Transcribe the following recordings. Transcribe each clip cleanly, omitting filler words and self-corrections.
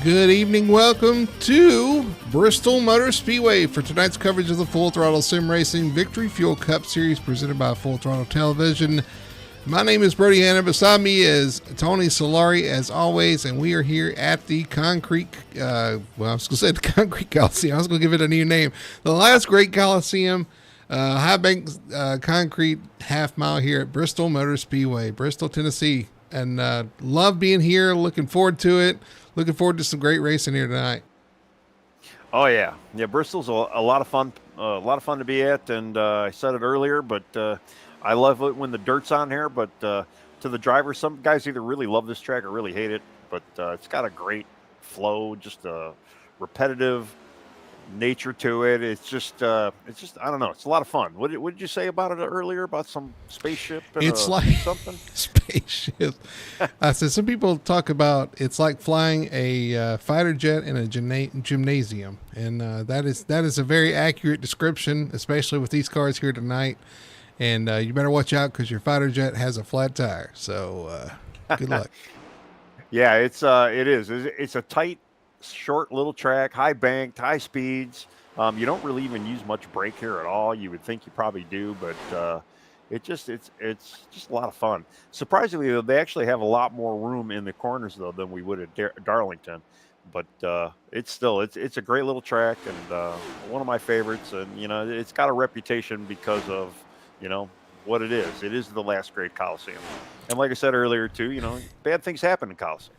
Good evening. Welcome to Bristol Motor Speedway for tonight's coverage of the Full Throttle Sim Racing Victory Fuel Cup Series presented by Full Throttle Television. My name is Brody Hanna. Beside me is Tony Solari, as always, and we are here at the Concrete, I was going to say the Concrete Coliseum. I was going to give it a new name. The last great Coliseum, High Bank Concrete half mile here at Bristol Motor Speedway, Bristol, Tennessee. And love being here. Looking forward to it. Looking forward to some great racing here tonight. Oh yeah. Bristol's a lot of fun. A lot of fun to be at, and I said it earlier, but I love it when the dirt's on here. But to the drivers, some guys either really love this track or really hate it. But it's got a great flow, just a repetitive nature to it. It's just I don't know. It's a lot of fun. What did you say about it earlier? About some spaceship and It's like something? spaceship. I said some people talk about it's like flying a fighter jet in a gymnasium, and that is a very accurate description, especially with these cars here tonight. And you better watch out because your fighter jet has a flat tire. So good luck. Yeah, it is. It's a tight, short little track, high banked, high speeds. You don't really even use much brake here at all. You would think you probably do, but it's just a lot of fun. Surprisingly, though, they actually have a lot more room in the corners though than we would at Darlington. But it's a great little track and one of my favorites. And it's got a reputation because of what it is. It is the last great Coliseum. And like I said earlier too, bad things happen in Coliseum.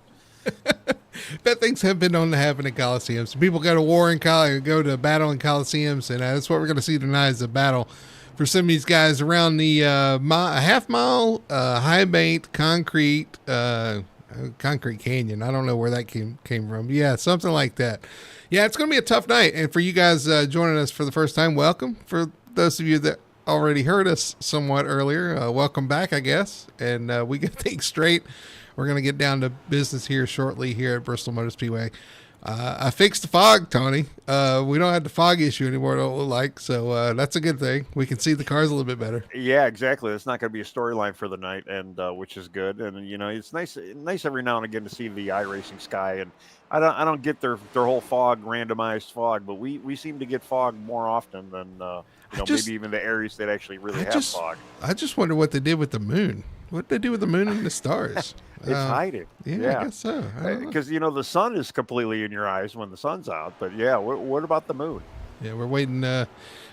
Bad things have been known to happen in Coliseums. People go to war in go to battle in Coliseums, and that's what we're going to see tonight is a battle for some of these guys around the half mile high banked concrete canyon. I don't know where that came from. Yeah, something like that. Yeah, it's going to be a tough night. And for you guys joining us for the first time, welcome. For those of you that already heard us somewhat earlier, welcome back, I guess. And we get things straight. We're going to get down to business here shortly here at Bristol Motor Speedway. I fixed the fog, Tony. We don't have the fog issue anymore, it don't look like. So that's a good thing. We can see the cars a little bit better. Yeah, exactly. It's not going to be a storyline for the night, and which is good. And it's nice every now and again to see the iRacing sky. And I don't get their whole fog, randomized fog, but we seem to get fog more often than maybe even the areas that actually really have fog. I just wonder what they did with the moon. What did they do with the moon and the stars? It's hiding. Yeah, I guess so. Because the sun is completely in your eyes when the sun's out. But yeah, what about the moon? Yeah, we're waiting. By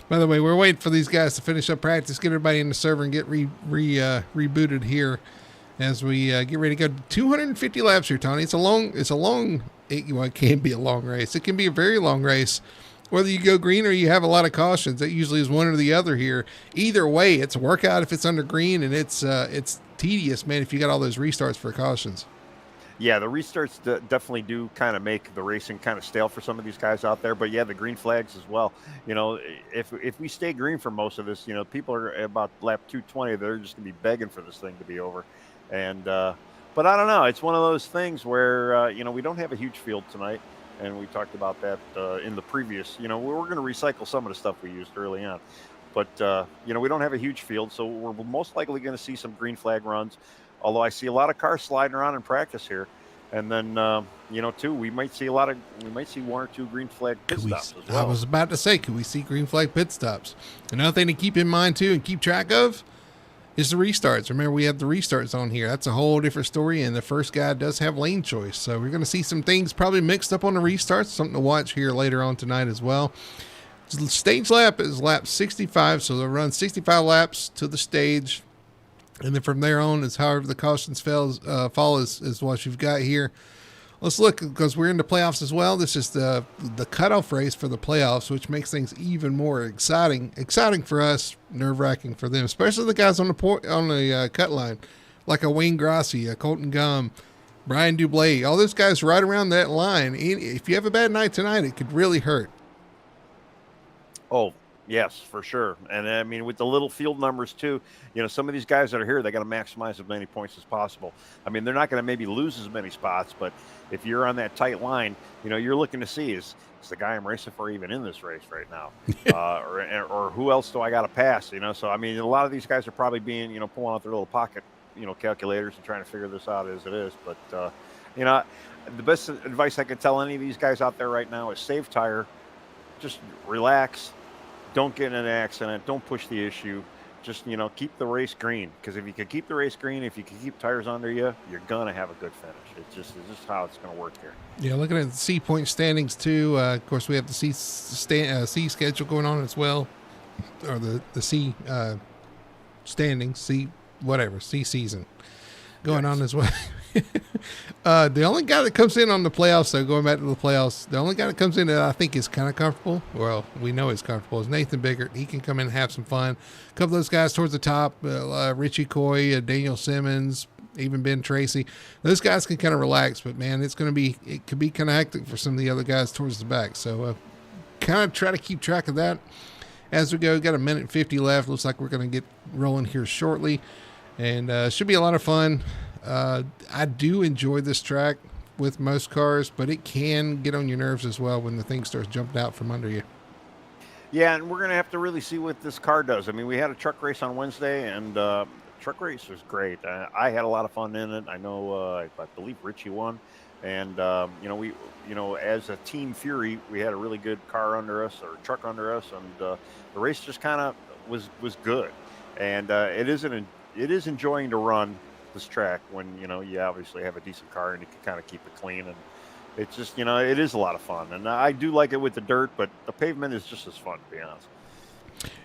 the way, we're waiting for these guys to finish up practice, get everybody in the server, and get rebooted here as we get ready to go. 250 laps here, Tony. It can be a long race. It can be a very long race. Whether you go green or you have a lot of cautions, that usually is one or the other here. Either way, it's a workout if it's under green, and it's tedious, man, if you got all those restarts for cautions. Yeah, the restarts definitely do kind of make the racing kind of stale for some of these guys out there. But yeah, the green flags as well. If we stay green for most of this, people are about lap 220. They're just gonna be begging for this thing to be over. And but I don't know. It's one of those things where we don't have a huge field tonight, and we talked about that in the previous. We're going to recycle some of the stuff we used early on. But, we don't have a huge field, so we're most likely going to see some green flag runs, although I see a lot of cars sliding around in practice here. And then, too, we might see one or two green flag pit stops as well. I was about to say, could we see green flag pit stops? Another thing to keep in mind, too, and keep track of is the restarts. Remember, we have the restarts on here. That's a whole different story, and the first guy does have lane choice. So we're going to see some things probably mixed up on the restarts, something to watch here later on tonight as well. Stage lap is lap 65, so they'll run 65 laps to the stage, and then from there on is however the cautions fall is what you've got here. Let's look, because we're in the playoffs as well. This is the cutoff race for the playoffs, which makes things even more exciting for us, nerve-wracking for them, especially the guys on the cut line, like a Wayne Grossi, a Colton Gum, Brian Dublé, all those guys right around that line. If you have a bad night tonight, it could really hurt. Oh, yes, for sure. And I mean, with the little field numbers too, some of these guys that are here, they got to maximize as many points as possible. I mean, they're not going to maybe lose as many spots, but if you're on that tight line, you're looking to see is the guy I'm racing for even in this race right now, or who else do I got to pass? So I mean, a lot of these guys are probably being, pulling out their little pocket calculators and trying to figure this out as it is. But you know, the best advice I could tell any of these guys out there right now is save tire, just relax, don't get in an accident, don't push the issue. Just keep the race green, because if you can keep the race green, if you can keep tires under you, you're gonna have a good finish. It's just how it's gonna work here. Yeah, looking at the C point standings too. Of course, we have the C schedule going on as well, or the C standings, C season going on as well. The only guy that comes in on the playoffs, though, going back to the playoffs, the only guy that comes in that I think is kind of comfortable, well, we know he's comfortable, is Nathan Biggert. He can come in and have some fun. A couple of those guys towards the top, Richie Coy, Daniel Simmons, even Ben Tracy, those guys can kind of relax, but man, it could be kind of hectic for some of the other guys towards the back. So kind of try to keep track of that as we go. Got a minute and 50 left. Looks like we're going to get rolling here shortly, and should be a lot of fun. I do enjoy this track with most cars, but it can get on your nerves as well when the thing starts jumping out from under you. Yeah, and we're going to have to really see what this car does. I mean, we had a truck race on Wednesday, and the truck race was great. I had a lot of fun in it. I know, I believe Richie won. And, we, as a Team Fury, we had a really good car under us, or truck under us, and the race just kind of was good. And it is enjoying to run this track when you obviously have a decent car and you can kind of keep it clean, and it's just it is a lot of fun, and I do like it with the dirt, but the pavement is just as fun, to be honest.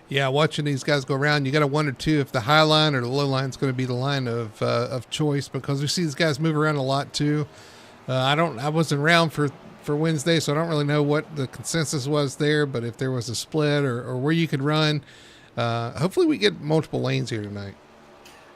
Yeah, watching these guys go around, you got to wonder too if the high line or the low line is going to be the line of choice, because we see these guys move around a lot too. I wasn't around for Wednesday, so I don't really know what the consensus was there, but if there was a split or where you could run, hopefully we get multiple lanes here tonight.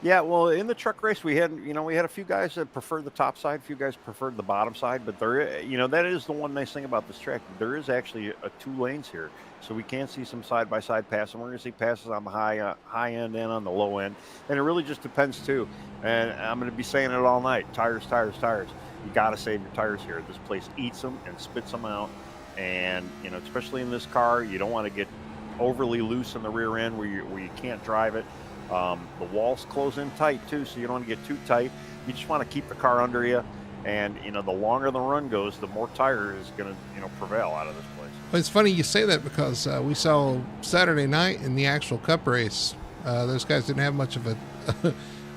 Yeah, well, in the truck race, we had a few guys that preferred the top side, a few guys preferred the bottom side, but that is the one nice thing about this track. There is actually 2 lanes here, so we can see some side-by-side passing. We're going to see passes on the high end and on the low end, and it really just depends too. And I'm going to be saying it all night: tires. You got to save your tires here. This place eats them and spits them out, and especially in this car, you don't want to get overly loose in the rear end where you can't drive it. The walls close in tight too, so you don't want to get too tight. You just want to keep the car under you, and the longer the run goes, the more tire is going to prevail out of this place. Well, it's funny you say that, because we saw Saturday night in the actual Cup race, those guys didn't have much of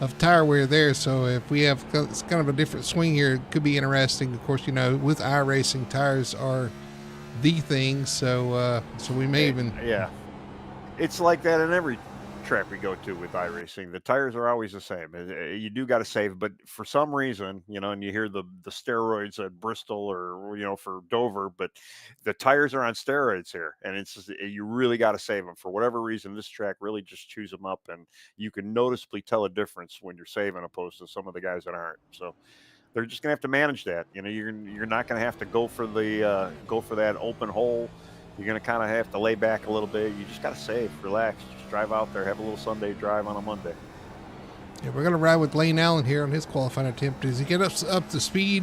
of tire wear there. So if we have it's kind of a different swing here, it could be interesting. Of course, with iRacing, tires are the thing. So we may even it's like that in every track we go to with iRacing. The tires are always the same. You do got to save, but for some reason, and you hear the steroids at Bristol or for Dover, but the tires are on steroids here, and it's just, you really got to save them. For whatever reason, this track really just chews them up, and you can noticeably tell a difference when you're saving opposed to some of the guys that aren't. So they're just gonna have to manage that. You're not gonna have to go for that open hole. You're going to kind of have to lay back a little bit. You just got to save, relax, just drive out there, have a little Sunday drive on a Monday. Yeah, we're going to ride with Lane Allen here on his qualifying attempt. As he gets up to speed,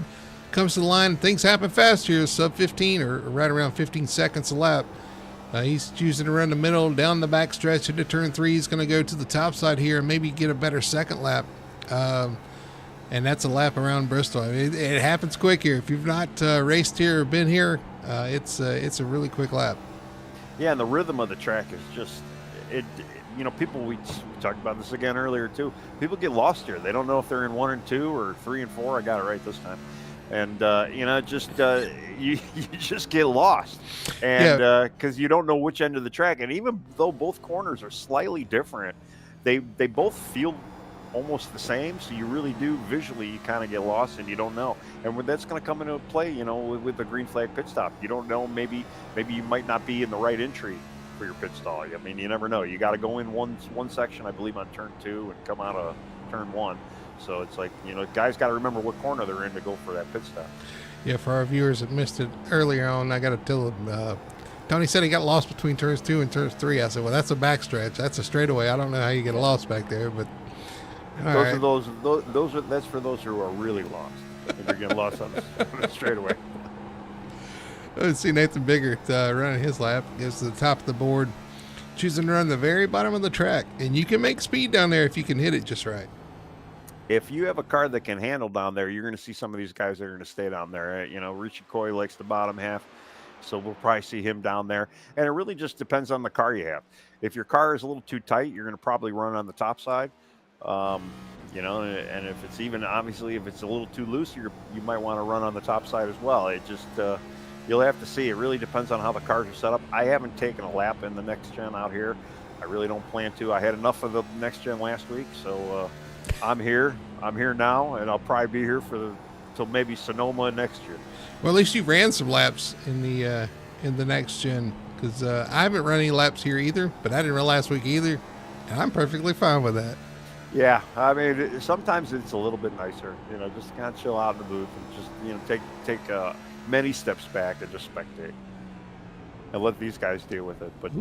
comes to the line, things happen fast here, sub 15 or right around 15 seconds a lap. He's choosing to run the middle, down the back stretch into turn 3. He's going to go to the top side here and maybe get a better second lap. And that's a lap around Bristol. I mean, it happens quick here. If you've not raced here or been here, it's a really quick lap. Yeah, and the rhythm of the track is just people, we talked about this again earlier too. People get lost here. They don't know if they're in 1 and 2 or 3 and 4. I got it right this time. And you just get lost, and because you don't know which end of the track. And even though both corners are slightly different, they both feel almost the same, so you really do visually, you kind of get lost and you don't know. And when that's going to come into play, with the green flag pit stop, you don't know, maybe you might not be in the right entry for your pit stall. I mean, you never know. You got to go in one section, I believe, on turn 2 and come out of turn 1. So it's like, guys got to remember what corner they're in to go for that pit stop. Yeah, for our viewers that missed it earlier on, I got to tell them, Tony said he got lost between turns 2 and turns 3. I said, well, that's a backstretch. That's a straightaway. I don't know how you get lost back there, but that's for those who are really lost. And they're getting lost on the straightaway. Let's see Nathan Biggert running his lap. Gets to the top of the board, choosing to run the very bottom of the track. And you can make speed down there if you can hit it just right. if you have a car that can handle down there, you're going to see some of these guys that are going to stay down there. You know, Richie Coy likes the bottom half, so we'll probably see him down there. And it really just depends on the car you have. If your car is a little too tight, you're going to probably run on the top side. You know, and if it's even obviously if it's a little too loose, you might want to run on the top side as well. It just you'll have to see. It really depends on how the cars are set up. I haven't taken a lap in the next gen out here. I really don't plan to. I had enough of the next gen last week, so I'm here. I'm here now, and I'll probably be here till maybe Sonoma next year. Well, at least you ran some laps in the next gen, because I haven't run any laps here either, but I didn't run last week either, and I'm perfectly fine with that. Yeah, I mean, sometimes it's a little bit nicer, you know, just to kind of chill out in the booth and just, you know, take many steps back and just spectate and let these guys deal with it. But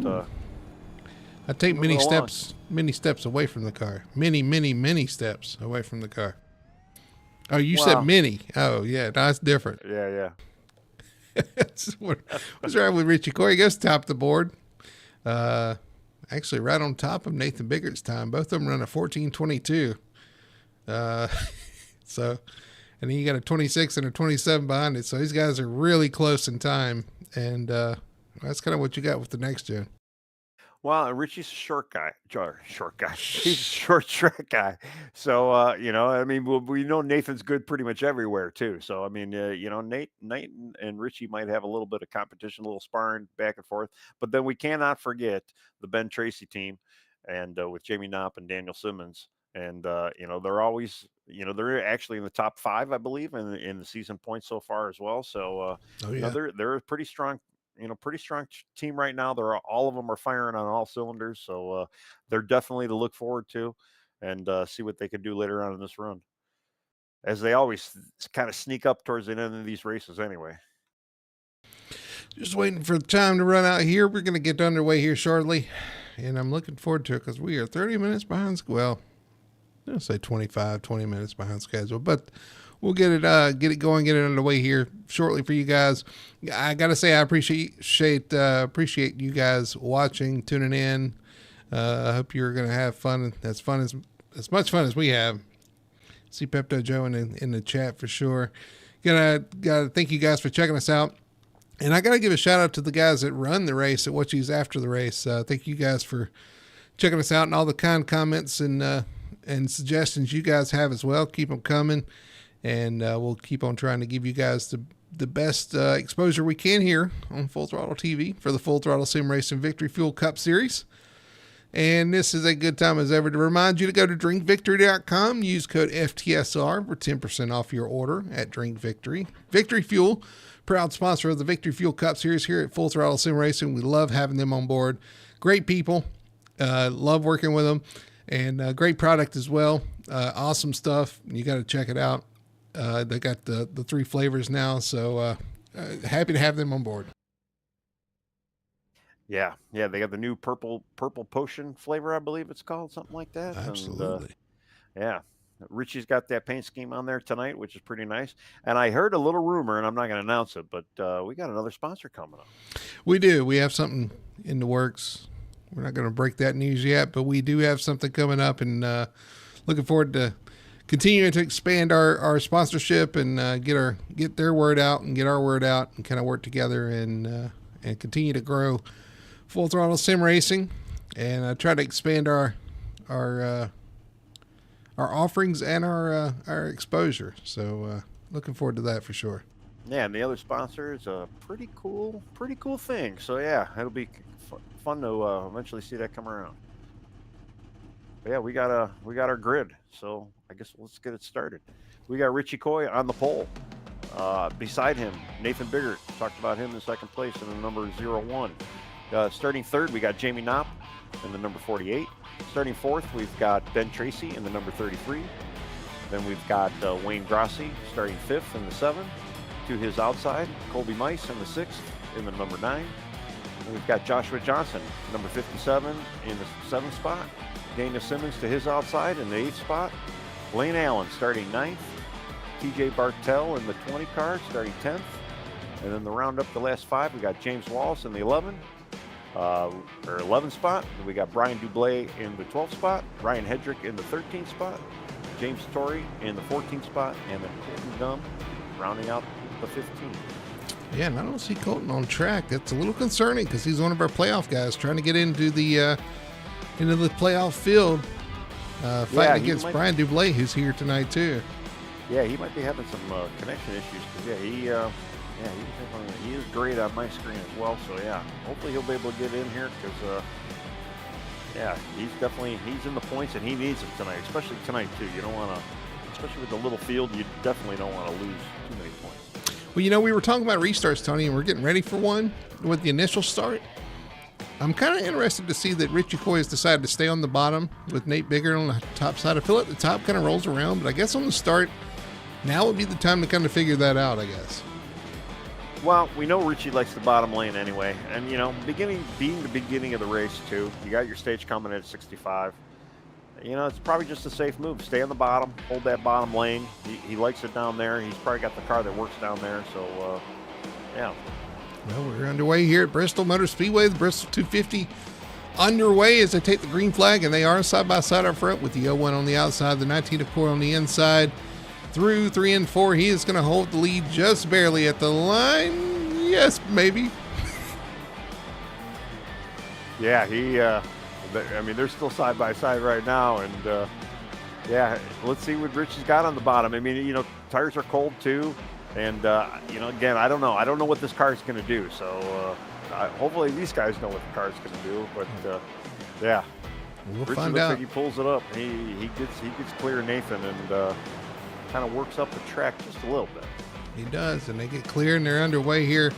I take many steps away from the car. Many steps away from the car. Oh, you said many. Oh, yeah, that's different. Yeah. What's wrong with Richie Coy? He goes top of the board. Actually, right on top of Nathan Biggart's time. Both of them run a 14:22. So, and then you got a 26 and a 27 behind it. So these guys are really close in time, and that's kind of what you got with the next gen. Well, Richie's a short guy. He's a short track guy. So, you know, I mean, we know Nathan's good pretty much everywhere too. So, I mean, you know, Nate and Richie might have a little bit of competition, a little sparring back and forth. But then we cannot forget the Ben Tracy team, and with Jamie Knopp and Daniel Simmons. And you know, they're always, you know, they're actually in the top 5, I believe, in the season points so far as well. So, you know, they're a pretty strong team right now. All of them are firing on all cylinders, so they're definitely to look forward to, and see what they can do later on in this run, as they always kind of sneak up towards the end of these races anyway. Just waiting for the time to run out here. We're going to get underway here shortly, and I'm looking forward to it because we are 30 minutes behind. Well, I'll say 20 minutes behind schedule, but we'll get it going, get it underway here shortly for you guys. I gotta say, I appreciate you guys watching, tuning in. I hope you're gonna have fun as much fun as we have. See Pepto Joe in the chat for sure. Gotta thank you guys for checking us out, and I gotta give a shout out to the guys that run the race, that watch these after the race. Thank you guys for checking us out and all the kind comments and suggestions you guys have as well. Keep them coming. And we'll keep on trying to give you guys the best exposure we can here on Full Throttle TV for the Full Throttle Sim Racing Victory Fuel Cup Series. And this is a good time as ever to remind you to go to drinkvictory.com. Use code FTSR for 10% off your order at Drink Victory. Victory Fuel, proud sponsor of the Victory Fuel Cup Series here at Full Throttle Sim Racing. We love having them on board. Great people. Love working with them. And great product as well. Awesome stuff. You got to check it out. They got the 3 flavors now, so happy to have them on board. Yeah, they got the new purple potion flavor, I believe it's called, something like that. Absolutely. And, yeah, Richie's got that paint scheme on there tonight, which is pretty nice. And I heard a little rumor, and I'm not going to announce it, but we got another sponsor coming up. We do. We have something in the works. We're not going to break that news yet, but we do have something coming up, and looking forward to continuing to expand our sponsorship and get their word out and get our word out and kind of work together and continue to grow Full Throttle Sim Racing and try to expand our offerings and our exposure. So looking forward to that for sure. Yeah, and the other sponsor is a pretty cool thing. So yeah, it'll be fun to eventually see that come around. But yeah, we got our grid, so I guess let's get it started. We got Richie Coy on the pole. Beside him, Nathan Biggart. Talked about him in second place in the number 01. Starting third, we got Jamie Knopp in the number 48. Starting fourth, we've got Ben Tracy in the number 33. Then we've got Wayne Grossi starting fifth in the 7. To his outside, Colby Mice in the 6th in the number 9. And we've got Joshua Johnson, number 57 in the 7th spot. Daniel Simmons to his outside in the 8th spot. Lane Allen starting 9th. TJ Bartell in the 20 car starting 10th. And then to round up the last 5, we got James Wallace in the 11th spot. And we got Brian Dublé in the 12th spot. Ryan Hedrick in the 13th spot. James Torrey in the 14th spot, and then Colton Gum rounding out the 15th. Yeah, and I don't see Colton on track. That's a little concerning because he's one of our playoff guys trying to get into the playoff field, fighting against Brian Dublé, who's here tonight too. Yeah, he might be having some connection issues. Cause he is great on my screen as well. So yeah, hopefully he'll be able to get in here because he's in the points and he needs it tonight, especially tonight too. You don't want to, especially with the little field, you definitely don't want to lose too many points. Well, we were talking about restarts, Tony, and we're getting ready for one with the initial start. I'm kind of interested to see that Richie Coy has decided to stay on the bottom with Nate Bigger on the top side. I feel like the top kind of rolls around, but I guess on the start, now would be the time to kind of figure that out, I guess. Well, we know Richie likes the bottom lane anyway. And, being the beginning of the race, too, you got your stage coming at 65. It's probably just a safe move. Stay on the bottom, hold that bottom lane. He likes it down there. He's probably got the car that works down there. So, yeah. Well, we're underway here at Bristol Motor Speedway. The Bristol 250 underway as they take the green flag, and they are side by side up front with the 01 on the outside, the 19 of course on the inside. Through 3 and 4, he is going to hold the lead just barely at the line. Yes, maybe. Yeah, they're still side by side right now, and let's see what Richie's got on the bottom. Tires are cold too, and again, I don't know what this car is going to do. So hopefully these guys know what the car is going to do. But we'll Richie find looks out. like he pulls it up. He gets clear of Nathan and kind of works up the track just a little bit. He does, and they get clear, and they're underway here.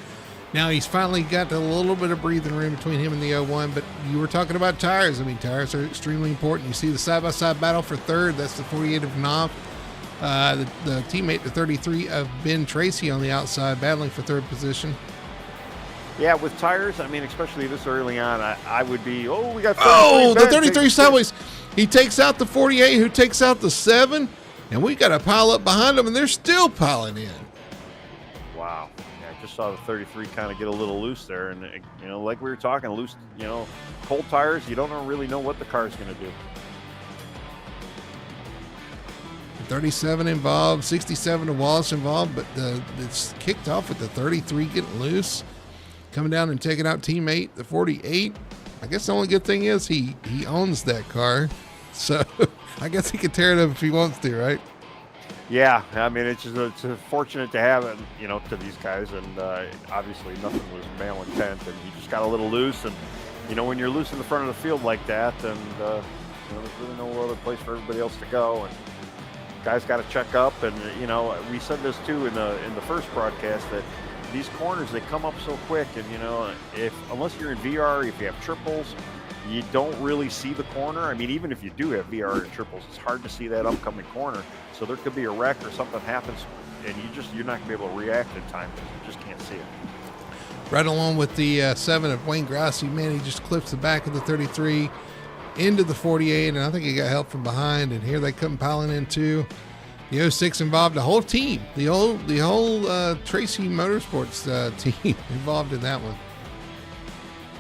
Now he's finally got a little bit of breathing room between him and the 01, but you were talking about tires. Tires are extremely important. You see the side-by-side battle for third. That's the 48 of Knopf. The teammate, the 33 of Ben Tracy on the outside, battling for third position. Yeah, with tires, especially this early on, I would be, we got 33. Oh, the 33 sideways. He takes out the 48, who takes out the 7, and we got to pile up behind them, and they're still piling in. Wow. I just saw the 33 kind of get a little loose there, and like we were talking, loose, cold tires, you don't really know what the car is going to do. 37 involved, 67 to Wallace involved, but it's kicked off with the 33 getting loose, coming down and taking out teammate, the 48. I guess the only good thing is he owns that car, so I guess he can tear it up if he wants to, right? Yeah, it's fortunate to have it, to these guys, and obviously nothing was malintent, and he just got a little loose, and when you're loose in the front of the field like that, and there's really no other place for everybody else to go, and guys got to check up, and we said this too in the first broadcast that these corners, they come up so quick, and unless you're in VR, if you have triples, you don't really see the corner. Even if you do have VR and triples, it's hard to see that upcoming corner. So there could be a wreck or something happens, and you're not gonna be able to react in time because you just can't see it. Right along with the 7 of Wayne Grassi, man, he just clips the back of the 33 into the 48, and I think he got help from behind. And here they come piling in too. The 06 involved the whole team, the whole Tracy Motorsports team involved in that one.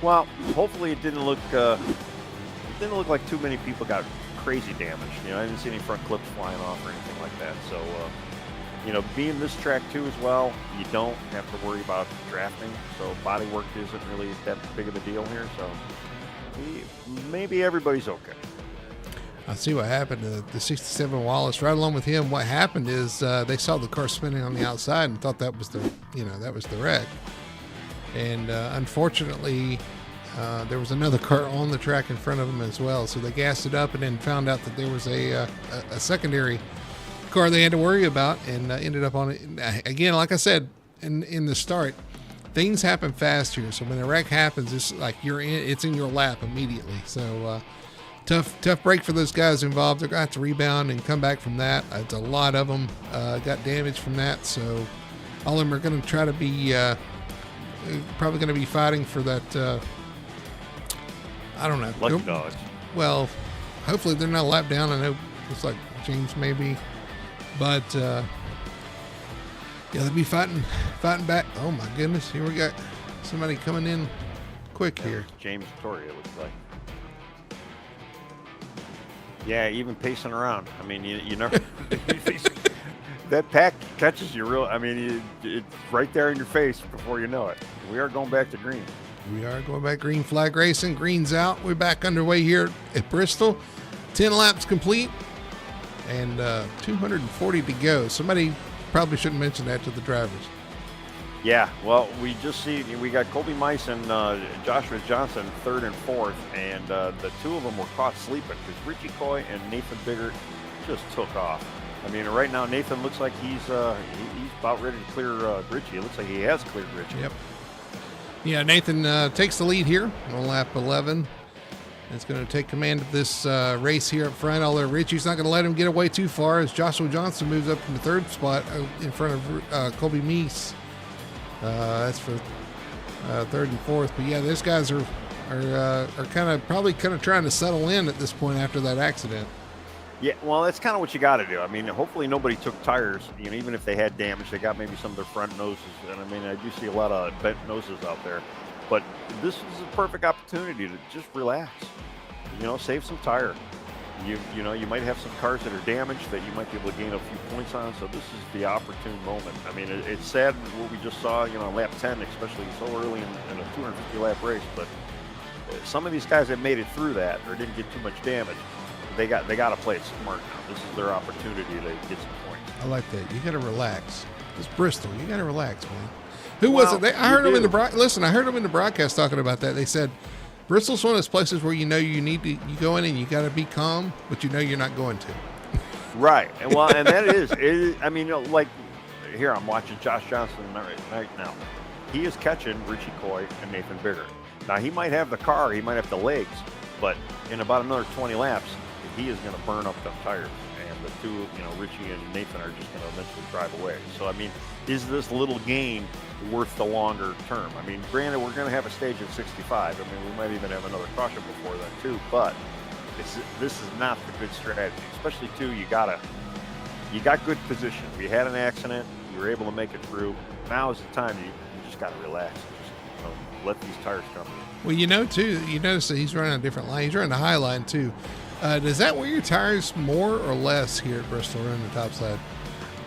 Well, hopefully it didn't look like too many people got crazy damage. I didn't see any front clips flying off or anything like that. So, being this track too as well, you don't have to worry about drafting. So body work isn't really that big of a deal here. So maybe everybody's okay. I see what happened to the 67 Wallace. Right along with him, what happened is they saw the car spinning on the outside and thought that was the wreck. And unfortunately, there was another car on the track in front of them as well. So they gassed it up and then found out that there was a secondary car they had to worry about, and ended up on it. Again, like I said in the start, things happen fast here. So when a wreck happens, it's like it's in your lap immediately. So tough break for those guys involved. They're going to have to rebound and come back from that. It's a lot of them got damaged from that. So all of them are going to try to be probably going to be fighting for that. I don't know. Lucky dogs. Well, hopefully they're not a lap down. I know it's like James maybe, but they'll be fighting back. Oh my goodness! Here we got somebody coming in quick here. James Torrey, it looks like. Yeah, even pacing around. I mean, you never that pack catches you real. I mean, it's right there in your face before you know it. We are going back to green. We are going back green flag racing. Green's out. We're back underway here at Bristol. 10 laps complete and 240 to go. Somebody probably shouldn't mention that to the drivers. Yeah, well, we got Colby Mice and Joshua Johnson third and fourth, and the two of them were caught sleeping because Richie Coy and Nathan Biggert just took off. I mean, right now Nathan looks like he's about ready to clear Richie. It looks like he has cleared Richie. Yep. Yeah, Nathan takes the lead here on lap 11. It's going to take command of this race here up front, although Richie's not going to let him get away too far as Joshua Johnson moves up in the third spot in front of Colby Meese. That's for third and fourth. But yeah, these guys are probably trying to settle in at this point after that accident. Yeah, well, that's kind of what you got to do. I mean, hopefully nobody took tires. You know, even if they had damage, they got maybe some of their front noses. And I mean, I do see a lot of bent noses out there. But this is a perfect opportunity to just relax. You know, save some tire. You know, you might have some cars that are damaged that you might be able to gain a few points on. So this is the opportune moment. I mean, it's sad what we just saw, you know, on lap 10, especially so early in a 250-lap race. But some of these guys that made it through that or didn't get too much damage, they got to play it smart now. This is their opportunity to get some points. I like that. You got to relax. It's Bristol. You got to relax, man. Who was it? I heard them in I heard them in the broadcast talking about that. They said Bristol's one of those places where you go in and you got to be calm, but you know you're not going to. Right. And well, and that is. I mean, you know, like here I'm watching Josh Johnson right now. He is catching Richie Coy and Nathan Biggert. Now he might have the car, he might have the legs, but in about another 20 laps, he is going to burn up them tires. And the two, you know, Richie and Nathan are just going to eventually drive away. So I mean, is this little gain worth the longer term? I mean, granted, we're going to have a stage at 65. I mean, we might even have another caution before that too. But this is not the good strategy. Especially too, you got good position. We had an accident. You were able to make it through. Now is the time you just got to relax. Just, you know, let these tires come. Well, you know too. You notice that he's running a different line. He's running a high line too. Does that wear your tires more or less here at Bristol running the top side?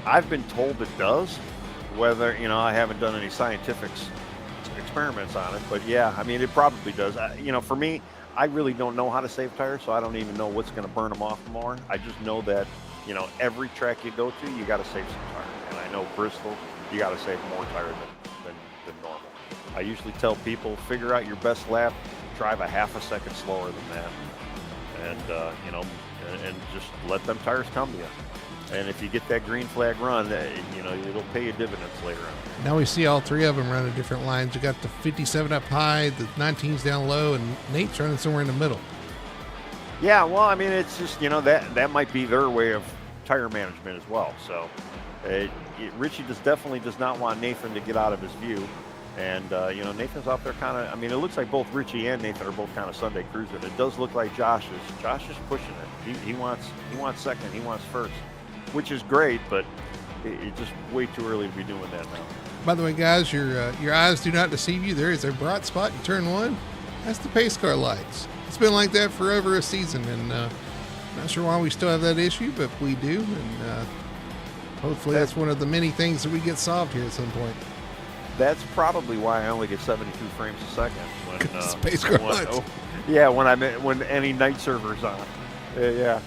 I've been told it does. Whether, you know, I haven't done any scientific experiments on it, but yeah, I mean, it probably does. You know, for me, I really don't know how to save tires, so I don't even know what's going to burn them off more. I just know that, you know, every track you go to, you got to save some tire. And I know Bristol, you got to save more tire than normal. I usually tell people, figure out your best lap, drive a half a second slower than that, and you know, and just let them tires come to you. And if you get that green flag run, you know, it'll pay you dividends later on. Now we see all three of them running different lines. You got the 57 up high, the 19's down low, and Nate's running somewhere in the middle. Yeah, well, I mean, it's just, you know, that might be their way of tire management as well. So Richie definitely does not want Nathan to get out of his view. And, you know, Nathan's out there kind of, I mean, it looks like both Richie and Nathan are both kind of Sunday cruising. It does look like Josh is pushing it. He wants second, he wants first, which is great, but it's just way too early to be doing that now. By the way, guys, your eyes do not deceive you. There is a bright spot in turn one. That's the pace car lights. It's been like that for over a season, and not sure why we still have that issue, but we do, and hopefully that's one of the many things that we get solved here at some point. That's probably why I only get 72 frames a second when pace car lights. Yeah, when any night server's on. Yeah.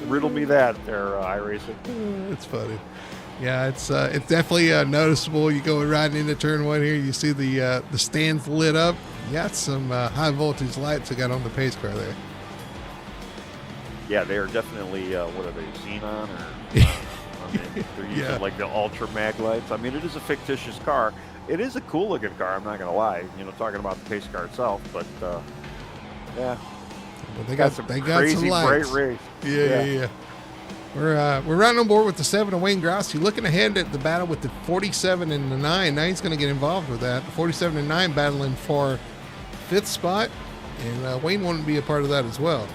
Riddle me that there, iRacing. It's funny. Yeah, it's definitely noticeable. You go riding into turn one here, you see the stands lit up. You got some high voltage lights that got on the pace car there. Yeah, they are definitely what are they, xenon or? I mean, they're using like the ultra mag lights. I mean, it is a fictitious car. It is a cool looking car. I'm not gonna lie. You know, talking about the pace car itself, but yeah. Well, they got some lights. Bright race. Yeah. We're running on board with the 7 of Wayne Grossi. Looking ahead at the battle with the 47 and the 9. Now he's going to get involved with that. The 47 and 9 battling for 5th spot, and Wayne wanted to be a part of that as well.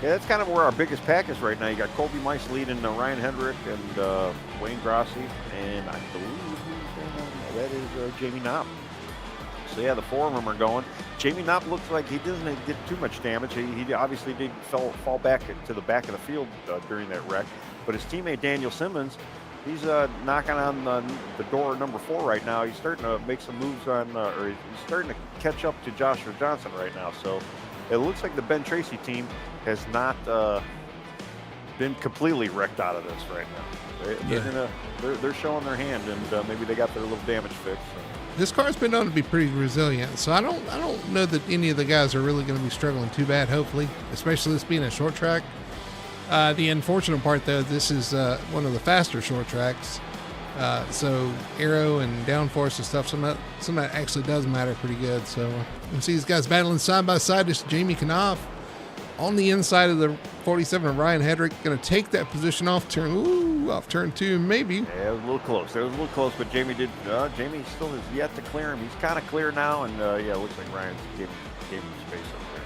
Yeah, that's kind of where our biggest pack is right now. You got Colby Mice leading Ryan Hendrick and Wayne Grossi, and I believe that is Jamie Knopp. So yeah, the 4 of them are going. Jamie Knopp looks like he doesn't get too much damage. He obviously did fall back to the back of the field during that wreck. But his teammate Daniel Simmons, he's knocking on the door number 4 right now. He's starting to make some moves on, or he's starting to catch up to Joshua Johnson right now. So it looks like the Ben Tracy team has not been completely wrecked out of this right now. They're showing their hand, and maybe they got their little damage fixed. So. This car's been known to be pretty resilient, so I don't know that any of the guys are really going to be struggling too bad. Hopefully, especially this being a short track. The unfortunate part, though, this is one of the faster short tracks, so aero and downforce and stuff. Some of that actually does matter pretty good. So you can see these guys battling side by side. This is Jamie Knopf on the inside of the 47 of Ryan Hedrick, going to take that position off turn 2, maybe. Yeah, it was a little close. But Jamie still has yet to clear him. He's kind of clear now, and it looks like Ryan's gave him space up there.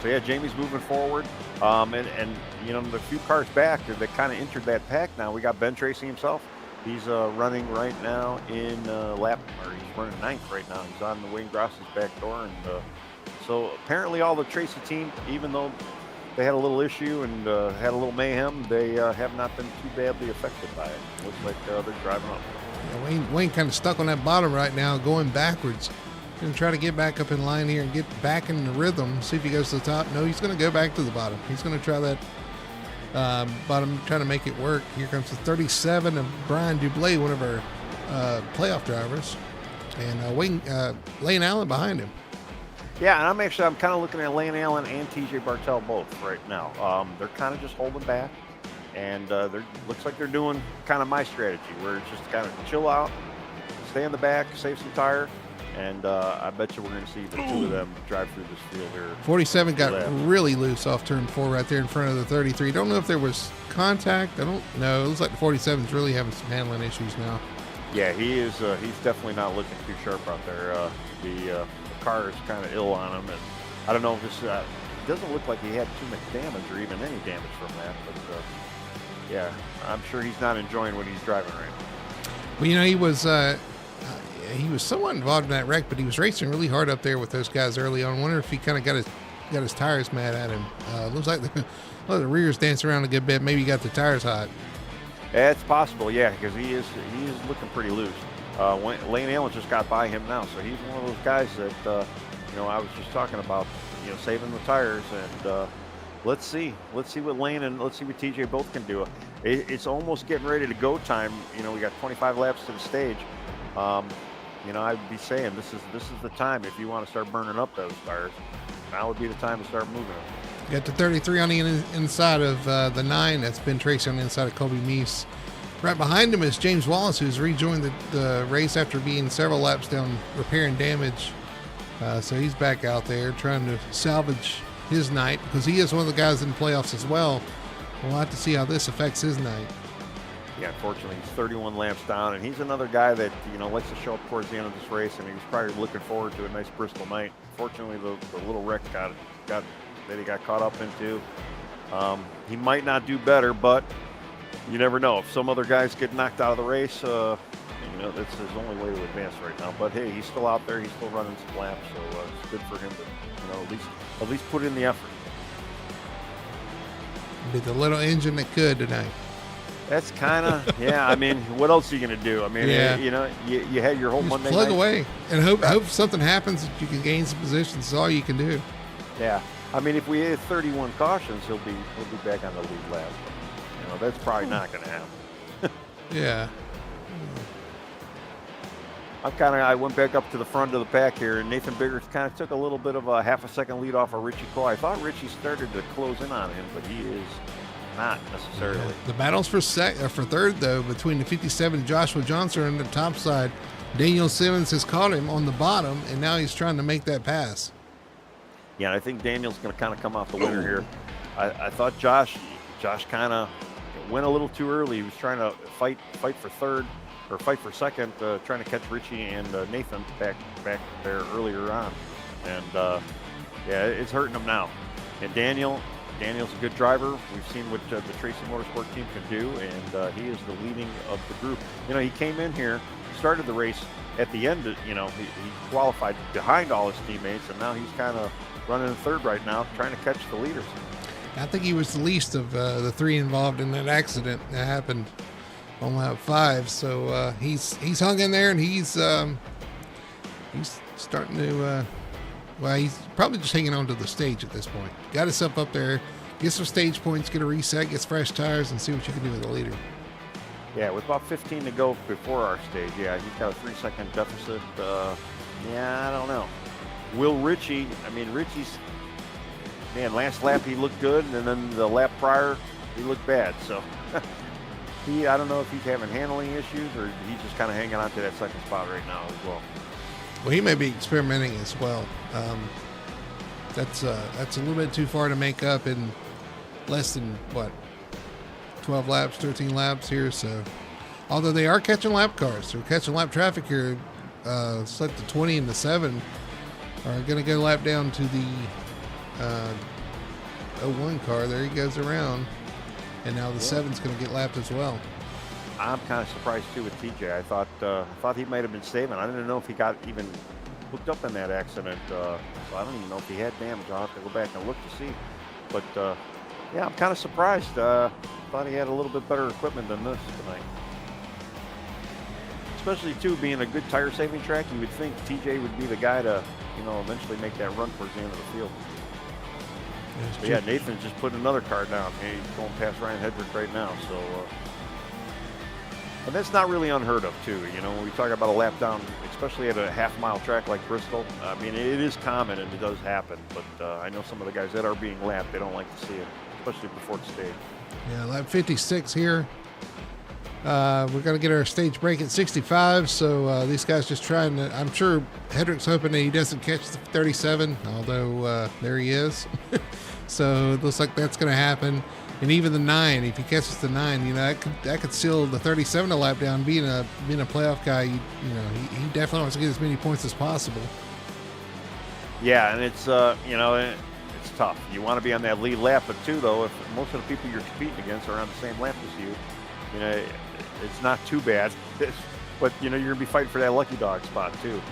So yeah, Jamie's moving forward, and the few cars back that kind of entered that pack now. We got Ben Tracy himself. He's running right now in he's running 9th right now. He's on the Wayne Gross's back door, and so apparently all the Tracy team, even though they had a little issue and had a little mayhem, they have not been too badly affected by it. Looks like they're driving up. Yeah, Wayne kind of stuck on that bottom right now, going backwards. Going to try to get back up in line here and get back in the rhythm, see if he goes to the top. No, he's going to go back to the bottom. He's going to try that bottom, trying to make it work. Here comes the 37 of Brian Dublé, one of our playoff drivers. And Lane Allen behind him. Yeah, and I'm kind of looking at Lane Allen and TJ Bartel both right now. They're kind of just holding back, and looks like they're doing kind of my strategy, where it's just kind of chill out, stay in the back, save some tire, and I bet you we're going to see the 2 of them drive through this field here. 47 got really loose off turn 4 right there in front of the 33. Don't know if there was contact. I don't know. It looks like the 47's really having some handling issues now. Yeah, he is. He's definitely not looking too sharp out there. The car is kind of ill on him, and I don't know if this it doesn't look like he had too much damage or even any damage from that, but yeah, I'm sure he's not enjoying what he's driving right now. Well, he was somewhat involved in that wreck, but he was racing really hard up there with those guys early on. I wonder if he kind of got his tires mad at him. Looks like the rears dancing around a good bit. Maybe he got the tires hot. Yeah, it's possible, yeah, because he is looking pretty loose. Lane Allen just got by him now, so he's one of those guys that I was just talking about, saving the tires, and let's see what Lane and let's see what TJ both can do. It's almost getting ready to go time. We got 25 laps to the stage. I'd be saying this is the time if you want to start burning up those tires. Now would be the time to start moving them. Got the 33 on the inside of the 9. That's Ben Tracy on the inside of Kobe Meese. Right behind him is James Wallace, who's rejoined the race after being several laps down repairing damage. So he's back out there trying to salvage his night, because he is one of the guys in the playoffs as well. We'll have to see how this affects his night. Yeah, unfortunately, he's 31 laps down, and he's another guy that, likes to show up towards the end of this race, and he was probably looking forward to a nice Bristol night. Fortunately, the little wreck that he got caught up into. He might not do better, but you never know. If some other guys get knocked out of the race, that's his only way to advance right now. But hey, he's still out there. He's still running some laps, so it's good for him to, at least put in the effort. Be the little engine that could tonight. That's kind of, yeah. I mean, what else are you going to do? I mean, yeah. You had your whole just Monday plug night. away and hope something happens that you can gain some positions. That's all you can do. Yeah. I mean, if we had 31 cautions, he'll be back on the lead lap. That's probably not going to happen. Yeah. I went back up to the front of the pack here, and Nathan Biggers kind of took a little bit of a half a second lead off of Richie Coy. I thought Richie started to close in on him, but he is not necessarily. Yeah. The battles for third, though, between the 57 Joshua Johnson and the top side. Daniel Simmons has caught him on the bottom, and now he's trying to make that pass. Yeah, and I think Daniel's going to kind of come off the winner here. I thought Josh kind of went a little too early. He was trying to fight for third or fight for second, trying to catch Richie and Nathan back there earlier on. And it's hurting him now. And Daniel's a good driver. We've seen what the Tracy Motorsport team can do, and he is the leading of the group. He came in here, started the race at the end, you know, he qualified behind all his teammates, and now he's kind of running in third right now, trying to catch the leaders. I think he was the least of the three involved in that accident that happened on lap 5. So he's hung in there, and he's starting to. Well, he's probably just hanging on to the stage at this point. Got himself up there, get some stage points, get a reset, get fresh tires, and see what you can do with the leader. Yeah, with about 15 to go before our stage, yeah, he's got a 3-second deficit. Yeah, I don't know. Will Ritchie, I mean, Ritchie's, man, last lap he looked good, and then the lap prior he looked bad. So I don't know if he's having handling issues or he's just kind of hanging on to that second spot right now as well. Well, he may be experimenting as well. That's a little bit too far to make up in less than, 12 laps, 13 laps here. So, although they are catching lap cars, they're catching lap traffic here. It's like the 20 and the 7 are going to go lap down to the 01 car. There he goes around. And now the 7's going to get lapped as well. I'm kind of surprised too with TJ. I thought he might have been saving. I didn't know if he got even hooked up in that accident. So I don't even know if he had damage. I'll have to go back and look to see. But yeah, I'm kind of surprised. Thought he had a little bit better equipment than this tonight. Especially too, being a good tire saving track, you would think TJ would be the guy to, eventually make that run towards the end of the field. But yeah, Nathan just put another car down. Hey, he's going past Ryan Hedrick right now. So, and that's not really unheard of too. When we talk about a lap down, especially at a half-mile track like Bristol, I mean, it is common and it does happen. But I know some of the guys that are being lapped, they don't like to see it, especially before the stage. Yeah, lap 56 here. We're going to get our stage break at 65, so these guys just trying to, I'm sure Hedrick's hoping that he doesn't catch the 37, although there he is. So it looks like that's going to happen. And even the 9, if he catches the 9, that could seal the 37 a lap down. Being a playoff guy, he definitely wants to get as many points as possible. Yeah, and it's it's tough. You want to be on that lead lap, but too though, if most of the people you're competing against are on the same lap as you, it's not too bad. But you're gonna be fighting for that lucky dog spot too.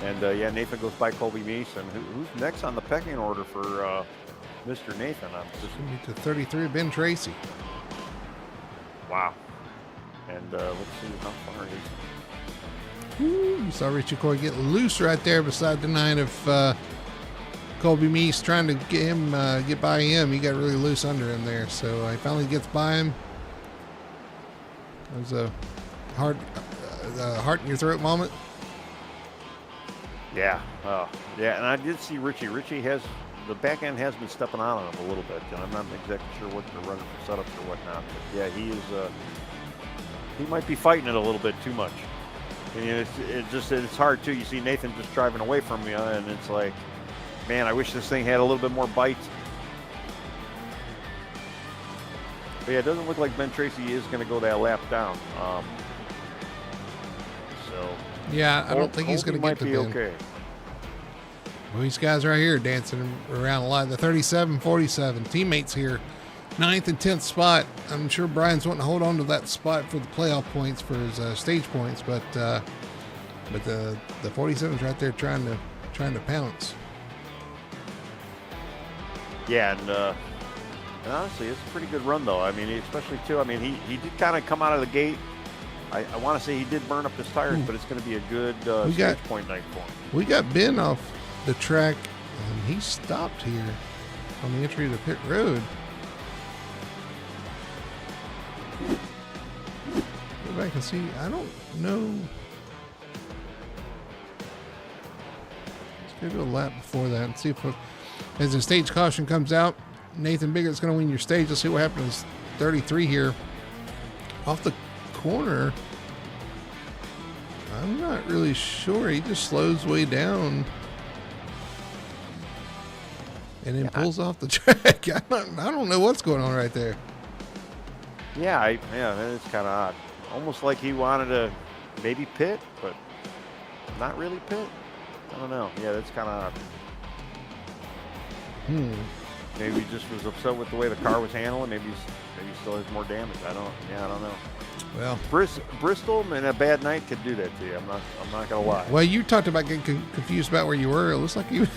And Nathan goes by Colby Meese, and who's next on the pecking order for Mr. Nathan? To 33, Ben Tracy. Wow. And let's see how far he is. You saw Richie Coy get loose right there beside the 9 of Colby Meese, trying to get by him. He got really loose under him there, so he finally gets by him. It was a heart in your throat moment. Yeah, yeah, and I did see Richie. Richie has the back end has been stepping on him a little bit, and I'm not exactly sure what they're running for setups or whatnot. But yeah, he is. He might be fighting it a little bit too much. And it's hard too. You see Nathan just driving away from you, and it's like, man, I wish this thing had a little bit more bite. But yeah, it doesn't look like Ben Tracy is going to go that lap down. Yeah, I don't think he's going to get to Ben. Okay. Well, these guys right here dancing around a lot. The 37, 47 teammates here, 9th and 10th spot. I'm sure Brian's wanting to hold on to that spot for the playoff points for his stage points, but the 47's right there trying to pounce. Yeah, and honestly, it's a pretty good run, though. I mean, especially, too, I mean, he did kind of come out of the gate. I want to say he did burn up his tires, but it's going to be a good stage point night for him. We got Ben off the track, and he stopped here on the entry to pit road. Go back and see. I don't know. Let's go to a lap before that and see if as the stage caution comes out, Nathan Biggart's going to win your stage. Let's see what happens. 33 here. Off the corner. I'm not really sure. He just slows way down and then pulls off the track. I don't know what's going on right there. Yeah, it's kind of odd. Almost like he wanted to maybe pit, but not really pit. I don't know. Yeah, that's kind of odd. Maybe he just was upset with the way the car was handling. Maybe he still has more damage. I don't know. Well, Bristol and a bad night could do that to you. I'm not gonna lie. well, you talked about getting confused about where you were. It looks like you.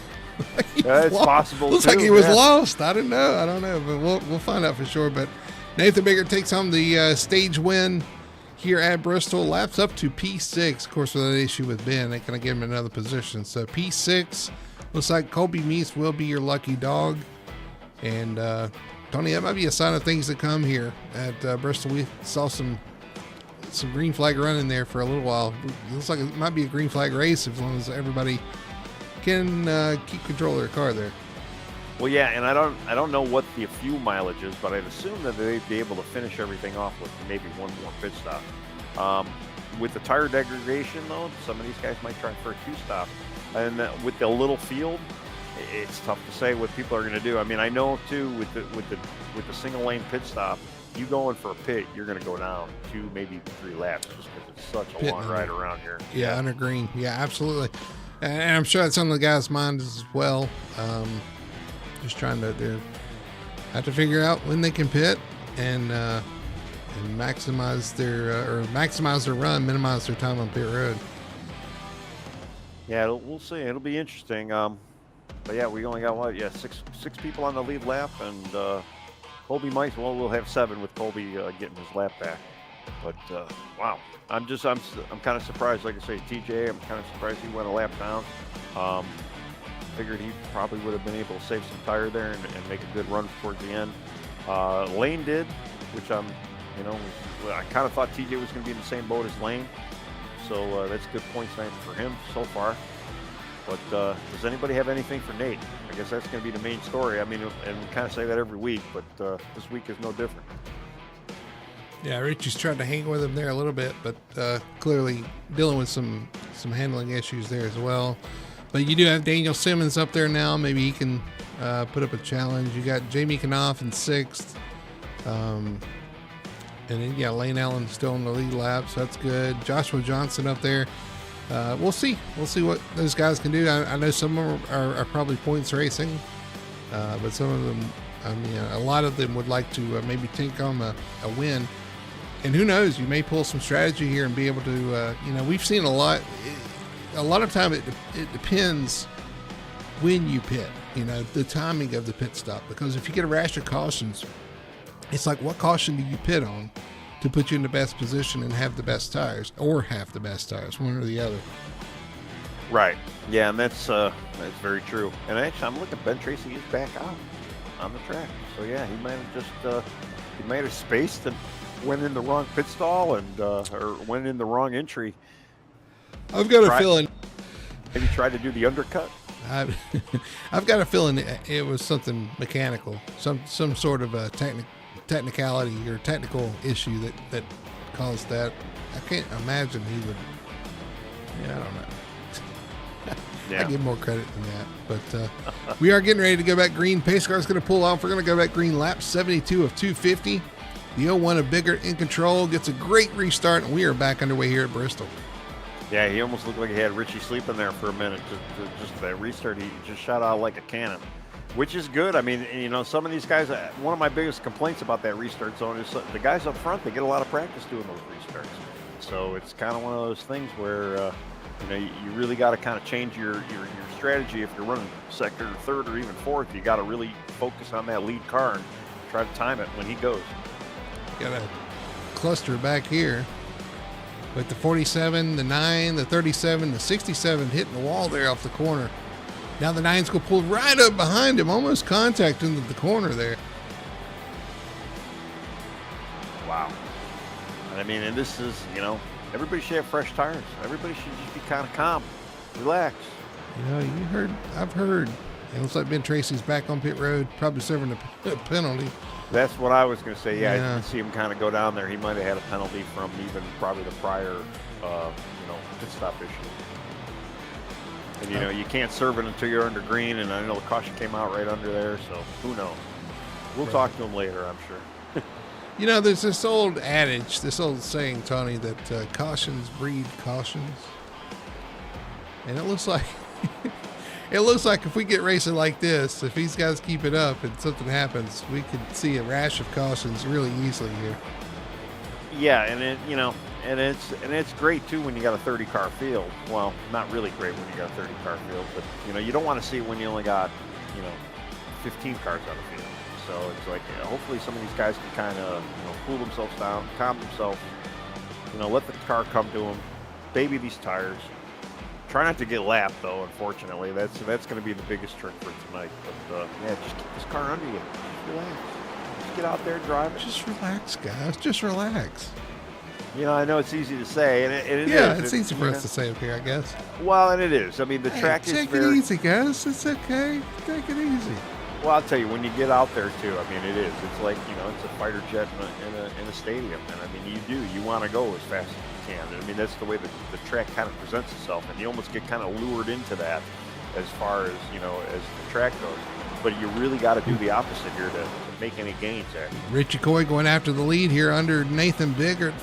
It's possible. Looks like he was lost. I don't know, but we'll find out for sure. But Nathan Baker takes home the stage win here at Bristol. Laps up to P6. Of course, with that issue with Ben, they're going to give him another position. So P6 looks like Colby Meese will be your lucky dog. And Tony, that might be a sign of things to come here at Bristol. We saw some green flag running there for a little while. It looks like it might be a green flag race as long as everybody can keep control of their car there. Well, yeah, and I don't know what the fuel mileage is, but I'd assume that they'd be able to finish everything off with maybe one more pit stop. With the tire degradation, though, some of these guys might try for a two-stop. And with the little field, it's tough to say what people are going to do. I mean, I know too with the single-lane pit stop, you going for a pit, you're going to go down 2, maybe 3 laps just because it's such a long ride around here. Yeah, under green. Yeah, absolutely. And I'm sure that's on the guys' minds as well. Just trying to have to figure out when they can pit and maximize their run, minimize their time on pit road. Yeah, we'll see. It'll be interesting. But yeah, we only got six people on the lead lap, and Colby might. Well, we'll have 7 with Colby getting his lap back. But wow, I'm kind of surprised. Like I say, TJ, I'm kind of surprised he went a lap down. Figured he probably would have been able to save some tire there and make a good run towards the end. Lane did, which I kind of thought TJ was going to be in the same boat as Lane. So that's good points night for him so far. But does anybody have anything for Nate? I guess that's going to be the main story. I mean, and we kind of say that every week, but this week is no different. Yeah, Richie's trying to hang with him there a little bit, but clearly dealing with some handling issues there as well. But you do have Daniel Simmons up there now. Maybe he can put up a challenge. You got Jamie Knopf in 6th. And then, Lane Allen still in the lead lap, so that's good. Joshua Johnson up there. We'll see. We'll see what those guys can do. I know some of them are probably points racing, but some of them, a lot of them would like to maybe take on a win. And who knows, you may pull some strategy here and be able to, we've seen a lot of time it depends when you pit, the timing of the pit stop. Because if you get a rash of cautions, it's like, what caution do you pit on to put you in the best position and have the best tires, or have the best tires, one or the other? Right. Yeah, and that's very true. And actually, I'm looking, Ben Tracy is back out on the track. So yeah, he might have spaced and went in the wrong pit stall or went in the wrong entry. I've got a feeling. Maybe tried to do the undercut. I've got a feeling it was something mechanical, some sort of a technicality or technical issue that caused that. I can't imagine he would. I don't know. Yeah. I give more credit than that. But we are getting ready to go back green. Pace car's going to pull off. We're going to go back green, lap 72 of 250. The 01 of Bigger in control gets a great restart, and we are back underway here at Bristol. Yeah, he almost looked like he had Richie sleeping there for a minute. Just that restart, he just shot out like a cannon, which is good. I mean, some of these guys, one of my biggest complaints about that restart zone is the guys up front, they get a lot of practice doing those restarts. So it's kind of one of those things where, you really got to kind of change your strategy. If you're running second or third or even fourth, you got to really focus on that lead car and try to time it when he goes. Got a cluster back here with the 47, the 9, the 37, the 67 hitting the wall there off the corner. Now the 9's going to pull right up behind him, almost contacting the corner there. Wow. And this is, everybody should have fresh tires. Everybody should just be kind of calm, relax. I've heard. It looks like Ben Tracy's back on pit road, probably serving a penalty. That's what I was going to say. Yeah, I can see him kind of go down there. He might have had a penalty from even probably the prior, pit stop issue. And, you can't serve it until you're under green, and I know the caution came out right under there, so who knows? We'll talk to him later, I'm sure. There's this old adage, this old saying, Tony, that cautions breed cautions. And it looks like if we get racing like this, if these guys keep it up and something happens, we could see a rash of cautions really easily here. Yeah, and it's great too when you got a 30 car field. Well, not really great when you got a 30 car field, but you don't want to see it when you only got you know 15 cars on the field. So it's like hopefully some of these guys can kind of cool themselves down, calm themselves. Let the car come to them, baby these tires. Try not to get lapped though. Unfortunately, that's going to be the biggest trick for tonight. But yeah, just keep this car under you. Just relax. Just get out there and drive it. Just relax, guys. Just relax. I know it's easy to say, and it is. Yeah, it's easy for us to say up here, I guess. Well, and it is. I mean, the track is take it easy, guys. It's okay. Take it easy. Well, I'll tell you, when you get out there too, I mean, it is. It's like it's a fighter jet in a stadium, and I mean, you want to go as fast as you can. And I mean, that's the way the track kind of presents itself, and you almost get kind of lured into that as far as as the track goes. But you really got to do the opposite here to make any gains there. Richie Coy going after the lead here under Nathan Biggert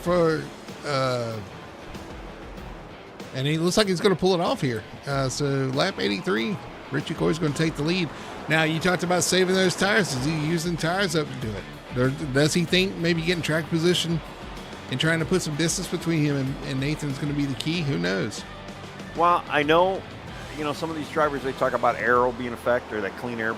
and he looks like he's going to pull it off here. So lap 83, Richie Coy's going to take the lead. Now, you talked about saving those tires. Is he using tires up to do it? Or does he think maybe getting track position and trying to put some distance between him and Nathan's going to be the key? Who knows? Well, I know, some of these drivers, they talk about aero being a factor, that clean air,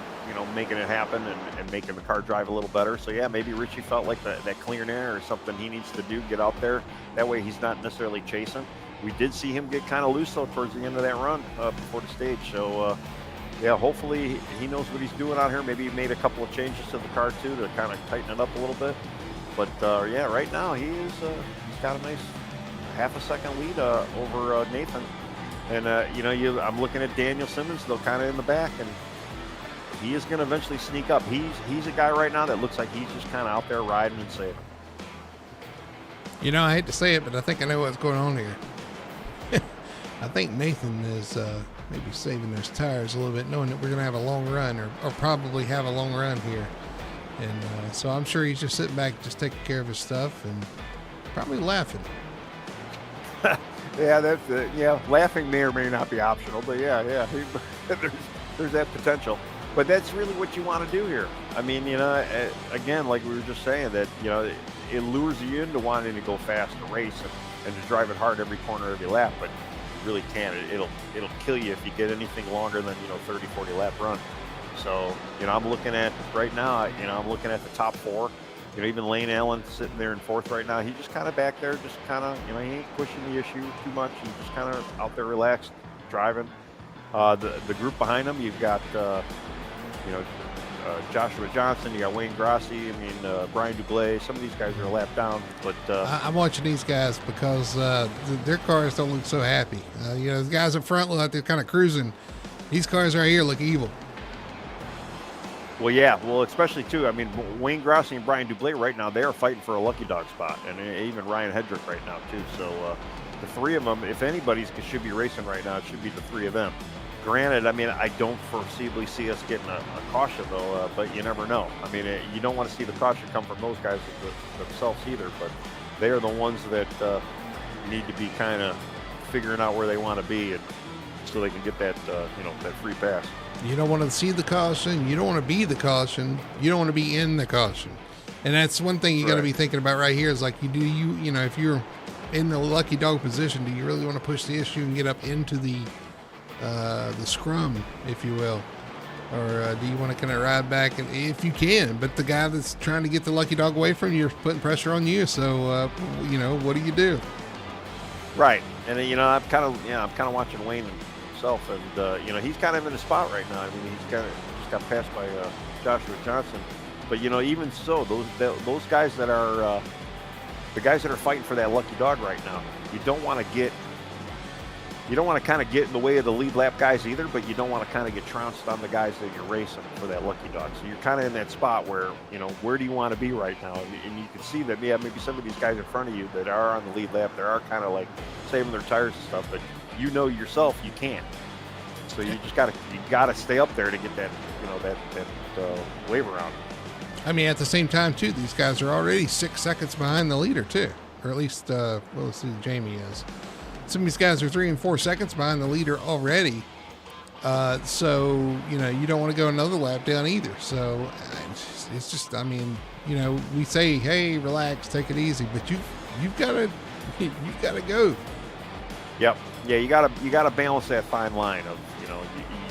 making it happen and making the car drive a little better. So, yeah, maybe Richie felt like that clean air or something he needs to do, get out there. That way he's not necessarily chasing. We did see him get kind of loose, though, towards the end of that run before the stage. So, yeah, hopefully he knows what he's doing out here. Maybe he made a couple of changes to the car, too, to kind of tighten it up a little bit. But, yeah, right now he's got a nice half a second lead over Nathan. And, I'm looking at Daniel Simmons, though, kind of in the back, and he is going to eventually sneak up. He's a guy right now that looks like he's just kind of out there riding and saving. I hate to say it, but I think I know what's going on here. I think Nathan is maybe saving those tires a little bit, knowing that we're going to have a long run or probably have a long run here. And so I'm sure he's just sitting back, just taking care of his stuff and probably laughing. Yeah, that's it. Yeah, laughing may or may not be optional, but yeah, there's that potential. But that's really what you want to do here. I mean, again, like we were just saying, that it lures you into wanting to go fast to race and to drive it hard every corner, every lap. But you really can't. It'll kill you if you get anything longer than 30, 40 lap run. So I'm looking at right now. I'm looking at the top four. Even Lane Allen sitting there in fourth right now. He's just kind of back there, just kind of, he ain't pushing the issue too much. He's just kind of out there relaxed, driving. The group behind him, you've got, Joshua Johnson, you got Wayne Grossi, Brian Dublé. Some of these guys are a lap down. But I'm watching these guys because their cars don't look so happy. The guys up front look like they're kind of cruising. These cars right here look evil. Well, yeah. Well, especially, too, Wayne Grossi and Brian Dublé right now, they are fighting for a lucky dog spot. And even Ryan Hedrick right now, too. So the three of them, if anybody should be racing right now, it should be the three of them. Granted, I don't foreseeably see us getting a caution, though, but you never know. You don't want to see the caution come from those guys themselves either. But they are the ones that need to be kind of figuring out where they want to be, and so they can get that, that free pass. You don't want to see the caution. You don't want to be the caution. You don't want to be in the caution. And that's one thing you got to be thinking about right here is like if you're in the lucky dog position, do you really want to push the issue and get up into the scrum, if you will? Or do you want to kind of ride back and if you can, but the guy that's trying to get the lucky dog away from you, putting pressure on you. So, what do you do? Right. And, I'm kind of watching Wayne himself, and he's kind of in a spot right now. He's kind of just got passed by Joshua Johnson, but even so, those guys that are the guys that are fighting for that lucky dog right now, you don't want to kind of get in the way of the lead lap guys either, but you don't want to kind of get trounced on the guys that you're racing for that lucky dog. So you're kind of in that spot where where do you want to be right now, and you can see that maybe some of these guys in front of you that are on the lead lap, they are kind of like saving their tires and stuff, but yourself you can't. So you just gotta stay up there to get that that wave around. At the same time too, these guys are already 6 seconds behind the leader too, or at least let's see, Jamie is. Some of these guys are 3 and 4 seconds behind the leader already. So you don't want to go another lap down either. So it's just we say, hey, relax, take it easy, but you've got to go. Yep. Yeah, you gotta balance that fine line of, you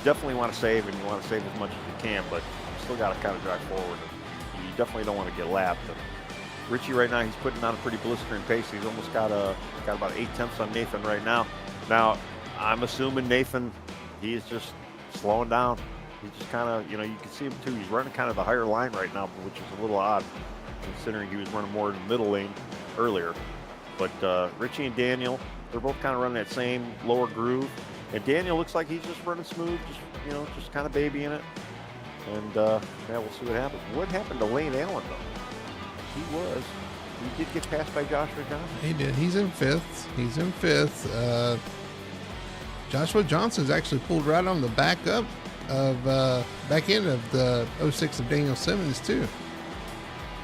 definitely want to save, and you want to save as much as you can, but you still got to kind of drive forward. And you definitely don't want to get lapped. And Richie right now, he's putting on a pretty blistering pace. He's almost got about 8 tenths on Nathan right now. Now, I'm assuming Nathan, he's just slowing down. He's just kind of, you can see him too. He's running kind of the higher line right now, which is a little odd considering he was running more in the middle lane earlier. But Richie and Daniel, they're both kind of running that same lower groove. And Daniel looks like he's just running smooth, just kind of babying it. And yeah, we'll see what happens. What happened to Lane Allen though? He did get passed by Joshua Johnson. He did. He's in fifth. Joshua Johnson's actually pulled right on the back end of the 06 of Daniel Simmons too.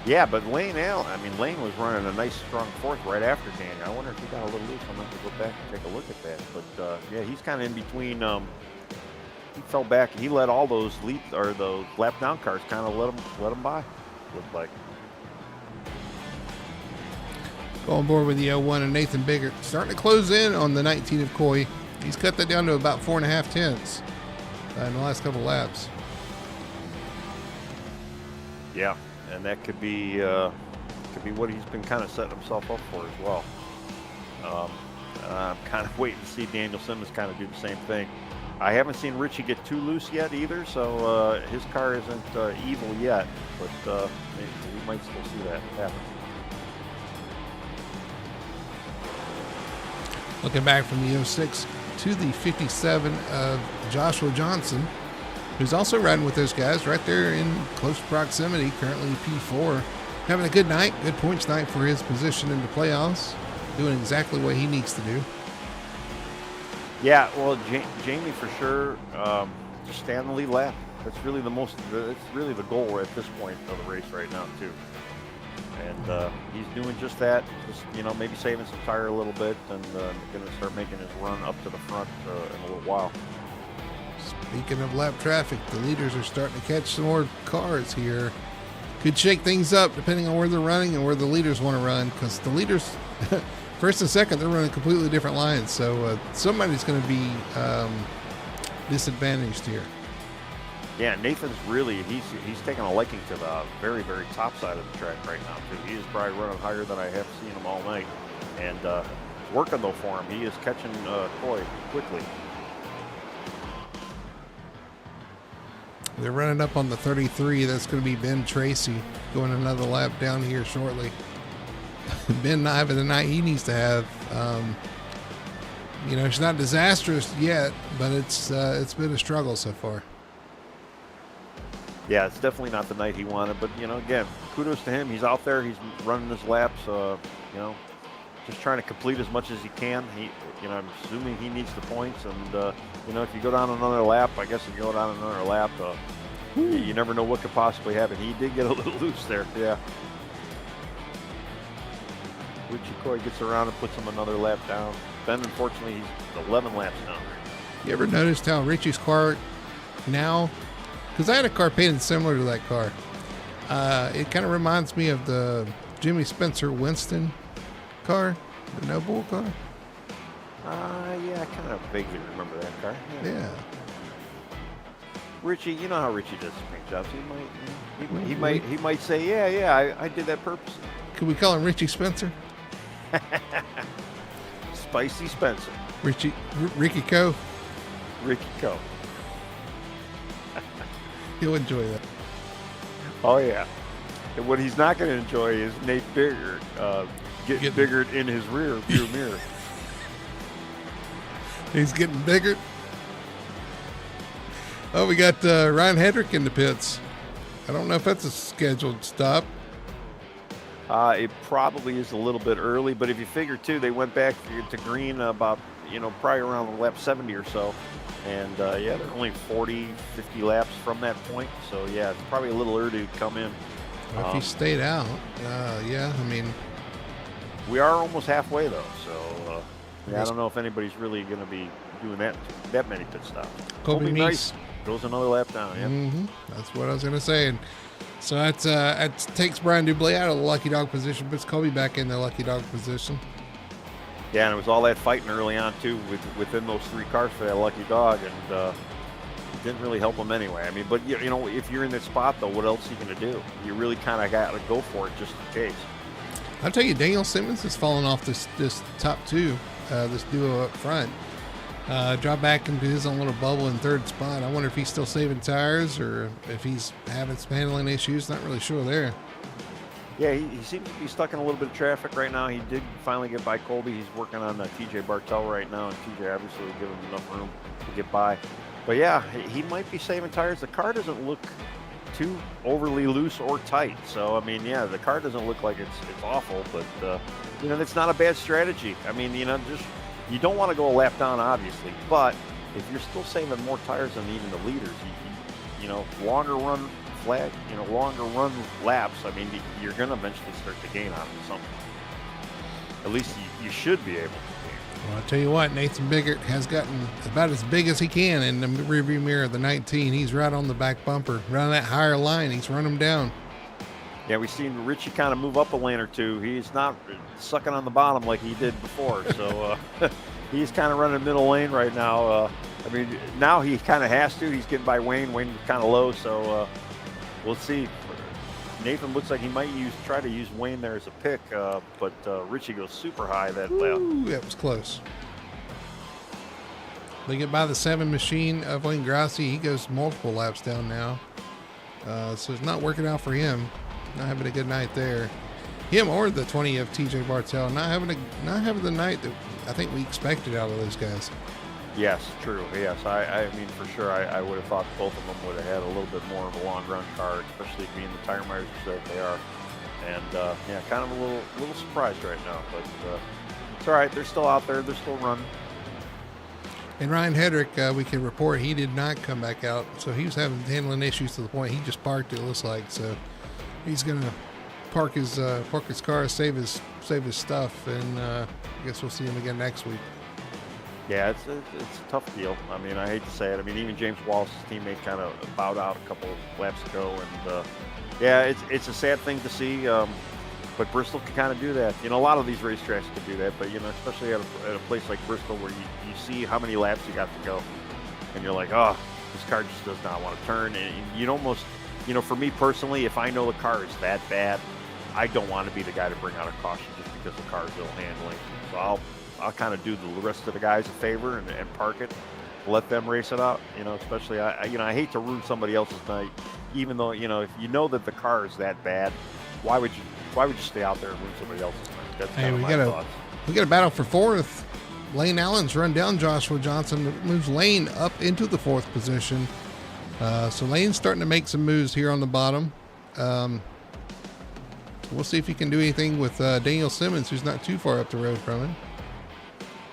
Yeah, but Lane was running a nice strong fourth right after Daniel. I wonder if he got a little loose. I'm going to go back and take a look at that. But yeah, he's kind of in between. He fell back. He let all those those lap down cars kind of let him by. Looked like. Going board with the 01 and Nathan Biggert starting to close in on the 19 of Coy. He's cut that down to about 4.5 tenths in the last couple laps. Yeah, and that could be what he's been kind of setting himself up for as well. I'm kind of waiting to see Daniel Simmons kind of do the same thing. I haven't seen Richie get too loose yet either, so his car isn't evil yet, but we might still see that happen. Looking back from the 06 to the 57 of Joshua Johnson, who's also riding with those guys right there in close proximity, currently P4. Having a good night, good points night for his position in the playoffs, doing exactly what he needs to do. Yeah, well, Jamie for sure, just stay on the lead lap. That's really it's really the goal at this point of the race right now too. And he's doing just that, just maybe saving some tire a little bit, and going to start making his run up to the front in a little while. Speaking of lap traffic, the leaders are starting to catch some more cars here. Could shake things up depending on where they're running and where the leaders want to run, because the leaders, first and second, they're running completely different lines. So somebody's going to be disadvantaged here. Yeah, Nathan's really, he's taking a liking to the very, very top side of the track right now, too. He is probably running higher than I have seen him all night. And working, though, for him. He is catching Coy quickly. They're running up on the 33. That's going to be Ben Tracy going another lap down here shortly. Ben Nye of the night he needs to have. It's not disastrous yet, but it's been a struggle so far. Yeah, it's definitely not the night he wanted, but again, kudos to him. He's out there, he's running his laps, just trying to complete as much as he can. I'm assuming he needs the points, and if you go down another lap, I guess if you go down another lap, you never know what could possibly happen. He did get a little loose there, yeah. Richie Coy gets around and puts him another lap down. Ben, unfortunately, he's 11 laps down. You ever noticed how Richie's car now, because I had a car painted similar to that car, it kind of reminds me of the Jimmy Spencer Winston car, the No Bull car. Yeah, I kind of vaguely remember that car. Yeah. Richie, you know how Richie does paint jobs. He might say, yeah, I did that purposely. Could we call him Richie Spencer? Spicy Spencer. Ricky Co. Ricky Co. He'll enjoy that. Oh yeah. And what he's not going to enjoy is Nate Biggert getting Biggert in his rear view mirror. He's getting bigger. Oh, we got Ryan Hedrick in the pits. I don't know if that's a scheduled stop. It probably is a little bit early, but if you figure too, they went back to green about, probably around lap 70 or so. And yeah, they're only 40, 50 laps from that point. So yeah, it's probably a little early to come in. If he stayed out, yeah, I mean. We are almost halfway though, so yeah, I don't know if anybody's really going to be doing that many pit stops. Kobe Nice goes another lap down. Yeah, That's what I was going to say. And So that takes Brian Dublé out of the lucky dog position, puts Colby back in the lucky dog position. Yeah, and it was all that fighting early on too, within those 3 cars for that lucky dog, and it didn't really help him anyway. I mean, but you know, if you're in that spot though, what else are you going to do? You really kind of got to go for it just in case. I'll tell you, Daniel Simmons has fallen off this top 2, this duo up front. Drop back into his own little bubble in 3rd spot. I wonder if he's still saving tires or if he's having some handling issues. Not really sure there. Yeah, he seems to be stuck in a little bit of traffic right now. He did finally get by Colby. He's working on TJ Bartel right now, and TJ obviously will give him enough room to get by. But yeah, he might be saving tires. The car doesn't look too overly loose or tight. So, I mean, yeah, the car doesn't look like it's awful, but, you know, that's not a bad strategy. I mean, you know, just you don't want to go a lap down, obviously, but if you're still saving more tires than even the leaders, you know, longer run flag, you know, longer run laps, I mean, you're going to eventually start to gain on something. At least you should be able to gain. Well, I'll tell you what, Nathan Biggert has gotten about as big as he can in the rearview mirror of the 19. He's right on the back bumper, right on that higher line. He's run him down. Yeah, we've seen Richie kind of move up a lane or two. He's not sucking on the bottom like he did before. So he's kind of running middle lane right now. I mean, now he kind of has to. He's getting by Wayne. Wayne's kind of low, so we'll see. Nathan looks like he might try to use Wayne there as a pick, but Richie goes super high that lap. That was close. They get by the 7 machine of Wayne Grassi. He goes multiple laps down now. So it's not working out for him. Not having a good night there. Him or the 20 of TJ Bartel not having the night that I think we expected out of those guys. Yes, true. Yes, I mean, for sure, I would have thought both of them would have had a little bit more of a long run car, especially being the tire markers that they are. And yeah, kind of a little surprised right now, but it's all right. They're still out there. They're still running. And Ryan Hedrick, we can report he did not come back out, so he was having handling issues to the point he just parked. It looks like so. He's gonna park his car, save his stuff, and I guess we'll see him again next week. Yeah, it's a tough deal. I mean, I hate to say it. I mean, even James Wallace's teammate kind of bowed out a couple laps ago, and yeah, it's a sad thing to see. But Bristol can kind of do that. You know, a lot of these racetracks can do that, but you know, especially at a place like Bristol where you see how many laps you got to go, and you're like, oh, this car just does not want to turn, and you'd almost. You know, for me personally, if I know the car is that bad, I don't want to be the guy to bring out a caution just because the car is ill handling. So I'll kind of do the rest of the guys a favor and park it, let them race it out. You know, especially I hate to ruin somebody else's night, even though you know if you know that the car is that bad, why would you stay out there and ruin somebody else's night? That's kind of my thoughts. We got a battle for 4th. Lane Allen's run down Joshua Johnson, moves Lane up into the 4th position. So Lane's starting to make some moves here on the bottom. We'll see if he can do anything with Daniel Simmons, who's not too far up the road from him.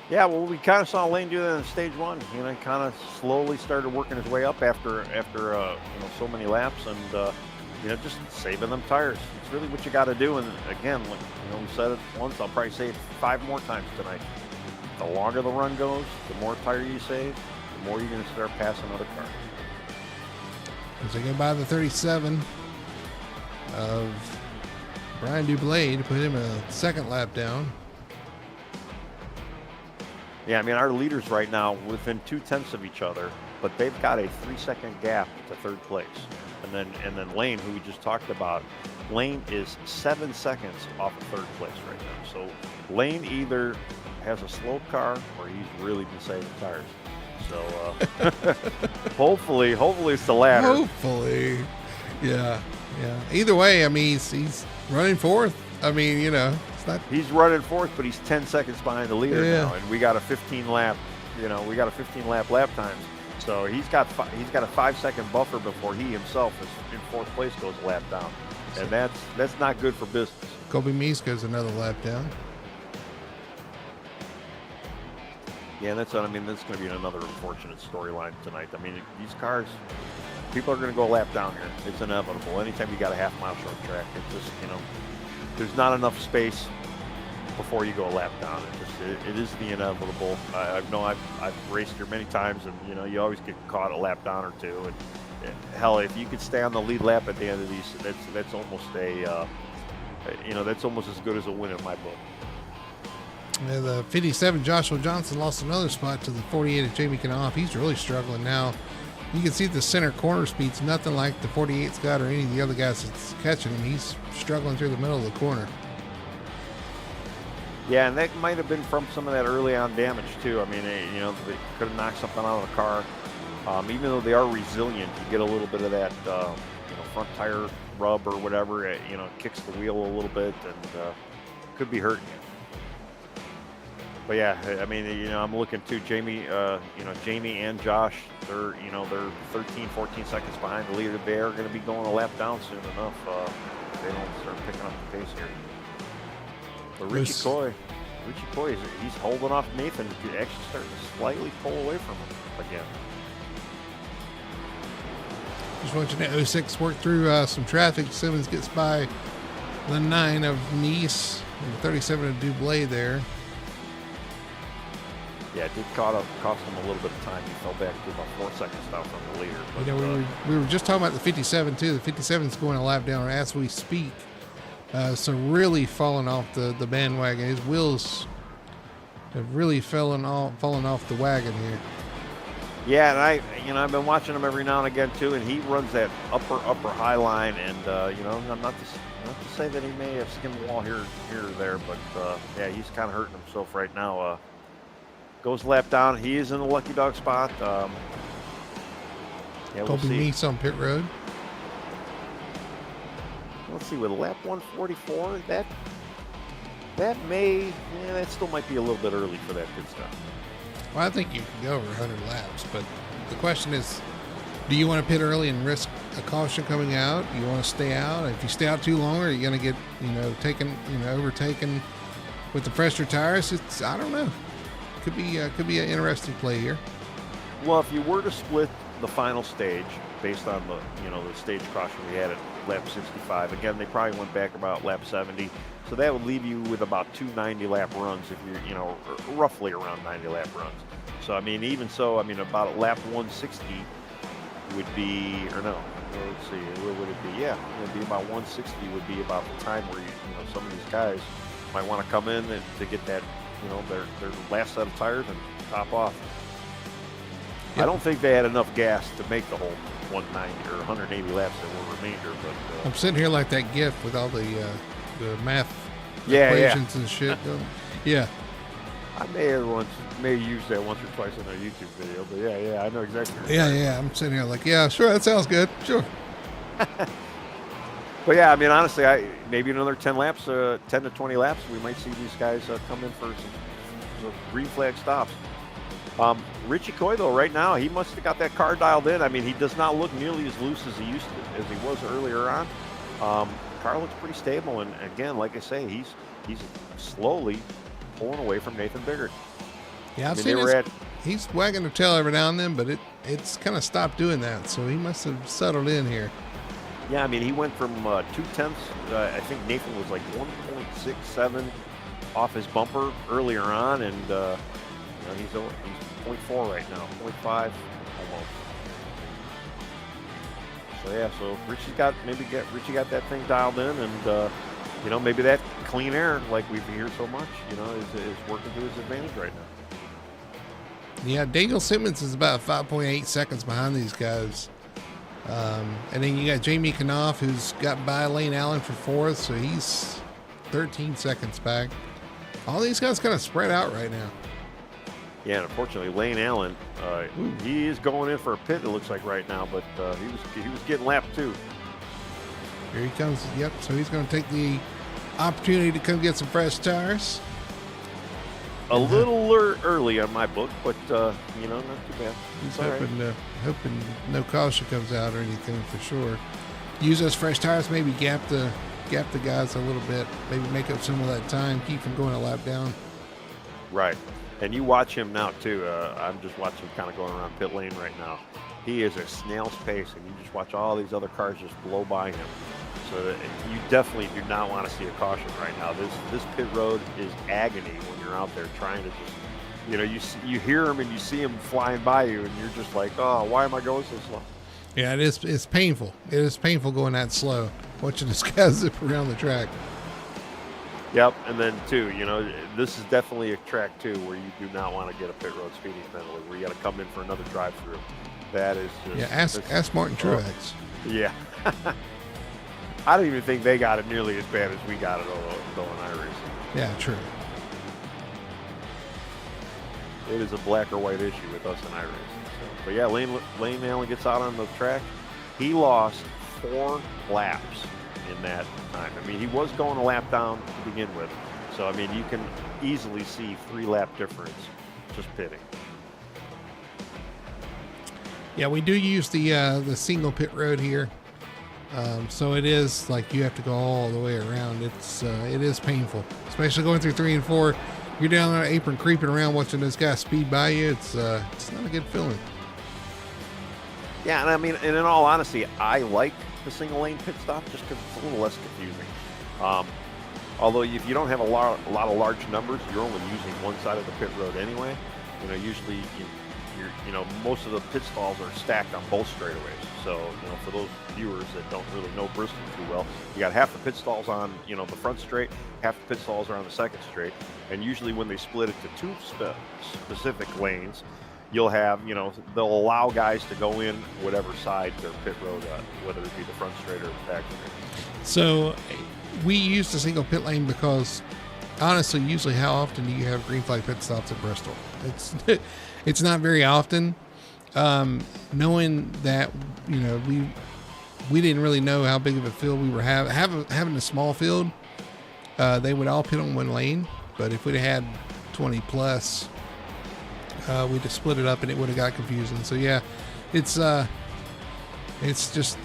Yeah, well, we kind of saw Lane do that in stage 1. You know, kind of slowly started working his way up after you know, so many laps, and you know, just saving them tires. It's really what you got to do. And again, like, you know, we said it once. I'll probably say it 5 more times tonight. The longer the run goes, the more tire you save, the more you're going to start passing other cars. As they go by the 37 of Brian Dublé to put him a 2nd lap down. Yeah, I mean, our leaders right now within 0.2 of each other, but they've got a 3-second gap to 3rd place. And then Lane, who we just talked about, Lane is 7 seconds off of 3rd place right now. So Lane either has a slow car or he's really been saving tires. So hopefully it's the latter. Hopefully, yeah. Either way, I mean, he's running 4th. I mean, you know, it's not. He's running 4th, but he's 10 seconds behind the leader now, and we got a 15 lap. You know, we got a 15 lap time. So he's got a 5-second buffer before he himself is in 4th place goes a lap down, and that's not good for business. Kobe Meese goes another lap down. Yeah, that's going to be another unfortunate storyline tonight. I mean, these cars, people are going to go a lap down here. It's inevitable. Anytime you got a half-mile short track, it's just, you know, there's not enough space before you go a lap down. It is the inevitable. I know I've raced here many times, and you know, you always get caught a lap down or two, and hell, if you could stay on the lead lap at the end of these, that's almost that's almost as good as a win in my book. Yeah, the 57 Joshua Johnson lost another spot to the 48 of Jamie Knopf. He's really struggling now. You can see the center corner speed's nothing like the 48's got or any of the other guys that's catching him. He's struggling through the middle of the corner. Yeah, and that might have been from some of that early on damage too. I mean, they could have knocked something out of the car. Even though they are resilient, you get a little bit of that, front tire rub or whatever. It kicks the wheel a little bit and could be hurting you. But yeah, I mean, I'm looking to Jamie, Jamie and Josh. They're 13, 14 seconds behind the leader. They are going to be going a lap down soon enough. If they don't start picking up the pace here. But Richie Coy, he's holding off Nathan. He's actually starting to slightly pull away from him again. Just watching the 06 work through some traffic. Simmons gets by the 9 of Nice and the 37 of Dublé there. Yeah, it did cost him a little bit of time. He fell back to about 4 seconds down from the leader. But, we were just talking about the 57 too. The 57 is going a lap down as we speak. So really falling off the bandwagon. His wheels have really fallen off the wagon here. Yeah, and I've been watching him every now and again too, and he runs that upper high line, and I'm not to say that he may have skimmed the wall here or there, but yeah, he's kind of hurting himself right now. Goes lap down. He is in the lucky dog spot. Yeah, we'll Colby see. Meese on pit road. Let's see, with lap 144, that still might be a little bit early for that pit stop. Well, I think you can go over 100 laps, but the question is, do you want to pit early and risk a caution coming out? Do you want to stay out? If you stay out too long, are you going to get, overtaken with the fresher tires? I don't know. Could be an interesting play here. Well, if you were to split the final stage based on the stage caution we had at lap 65, again, they probably went back about lap 70. So that would leave you with about 2 90-lap runs if you're, roughly around 90-lap runs. So, I mean, even so, about lap 160 would be, or no, let's see, where would it be? Yeah, it would be about 160 would be about the time where, some of these guys might want to come in to get that, their last set of tires and top off. Yep. I don't think they had enough gas to make the whole 190 or 180 laps that were remainder. But I'm sitting here like that GIF with all the math equations and shit. Yeah. I may have used that once or twice in a YouTube video, but yeah, I know exactly. Yeah. I'm sitting here like, yeah, sure, that sounds good, sure. But yeah, honestly, maybe another 10 laps, 10 to 20 laps, we might see these guys come in for some green flag stops. Richie Coy, though, right now, he must have got that car dialed in. He does not look nearly as loose as he was earlier on. Car looks pretty stable, and again, like I say, he's slowly pulling away from Nathan Biggert. Yeah, I've seen he's wagging the tail every now and then, but it's kind of stopped doing that, so he must have settled in here. Yeah, he went from 2/10. I think Nathan was like 1.67 off his bumper earlier on, and he's 0.4 right now, 0.5 almost. So yeah, so Richie got that thing dialed in, and maybe that clean air, like we hear so much, is working to his advantage right now. Yeah, Daniel Simmons is about 5.8 seconds behind these guys. And then you got Jamie Knopf, who's got by Lane Allen for 4th, so he's 13 seconds back. All these guys kind of spread out right now. Yeah, and unfortunately, Lane Allen, he is going in for a pit, it looks like right now, but he was getting lapped too. Here he comes. Yep, so he's going to take the opportunity to come get some fresh tires. A little early on my book, but not too bad. He's hoping no caution comes out or anything for sure. Use those fresh tires, maybe gap the guys a little bit, maybe make up some of that time, keep them going a lap down. Right, and you watch him now too. I'm just watching him kind of going around pit lane right now. He is a snail's pace, and you just watch all these other cars just blow by him. So you definitely do not want to see a caution right now. This pit road is agony when you're out there trying to just, you hear him and you see him flying by you, and you're just like, oh, why am I going so slow? Yeah, it is. It's painful. It is painful going that slow. Watching this guy zip around the track. Yep, and then too, this is definitely a track too where you do not want to get a pit road speeding penalty, where you got to come in for another drive-through. That is just ask Martin Truex. Yeah, I don't even think they got it nearly as bad as we got it though in iRacing. Yeah, true. It is a black or white issue with us in iRacing. So, but yeah, Lane Allen gets out on the track. He lost 4 laps in that time. I mean, he was going a lap down to begin with. So, I mean, you can easily see 3-lap difference just pitting. Yeah, we do use the single pit road here. So it is like you have to go all the way around. It is painful, especially going through 3 and 4. You're down on the apron creeping around watching this guy speed by you. It's not a good feeling. Yeah, and I mean, and in all honesty, I like the single lane pit stop just because it's a little less confusing. Although if you don't have a lot of large numbers, you're only using one side of the pit road anyway. Usually most of the pit stalls are stacked on both straightaways. So, for those viewers that don't really know Bristol too well, you got half the pit stalls on, the front straight, half the pit stalls are on the second straight. And usually when they split it to 2 specific lanes, you'll have, they'll allow guys to go in whatever side their pit road, whether it be the front straight or the back straight. So we use the single pit lane because honestly, usually how often do you have green flag pit stops at Bristol? It's not very often. Knowing that, we didn't really know how big of a field we were having a small field, they would all pit on one lane. But if we'd had 20 plus, we'd have split it up and it would have got confusing. So yeah, it's just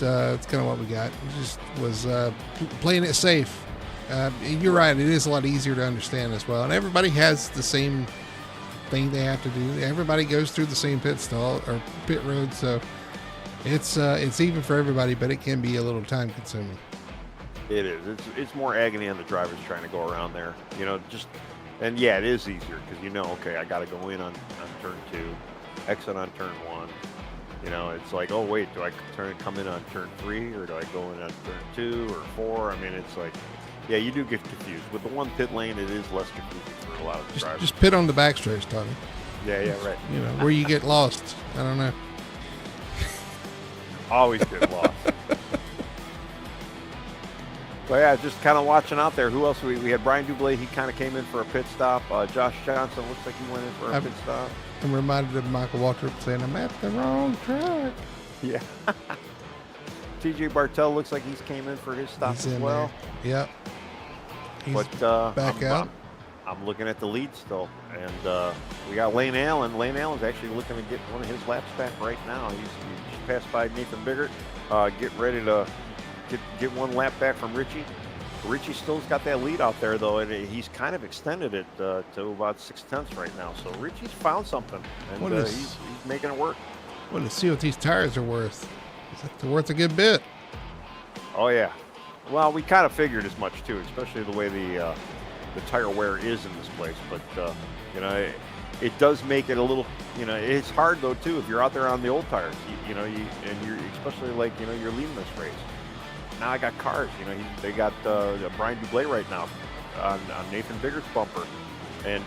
it's kind of what we got. It just was playing it safe. You're right. It is a lot easier to understand as well. And everybody has the same thing they have to do. Everybody goes through the same pit stall or pit road. So it's even for everybody, but it can be a little time consuming. It is. It's more agony on the drivers trying to go around there. And yeah, it is easier because okay, I got to go in on turn 2, exit on turn 1. It's like, oh wait, do I come in on turn 3 or do I go in on turn 2 or 4? I mean, it's like, yeah, you do get confused. With the one pit lane, it is less confusing for a lot of the drivers. Just pit on the back straights, Tommy. Yeah, right. Where you get lost. I don't know. Always get lost. So yeah, just kind of watching out there. Who else? We had Brian Dublé. He kind of came in for a pit stop. Josh Johnson looks like he went in for a pit stop. I'm reminded of Michael Waltrip saying, "I'm at the wrong track." Yeah. TJ Bartell looks like he's came in for his stop as well. There. Yep. He's back out. I'm looking at the lead still, and we got Lane Allen. Lane Allen's actually looking to get one of his laps back right now. He's passed by Nathan Biggert, getting ready to get one lap back from Richie. Richie still's got that lead out there though, and he's kind of extended it to about 6/10 right now. So Richie's found something, and he's making it work. Want to see what these tires are worth. They're worth a good bit. Oh yeah. Well, we kind of figured as much too, especially the way the tire wear is in this place. But it does make it a little. It's hard though too if you're out there on the old tires. And you're especially like you're leading this race. Now I got cars. They got Brian Dublé right now on Nathan Biggert's bumper, and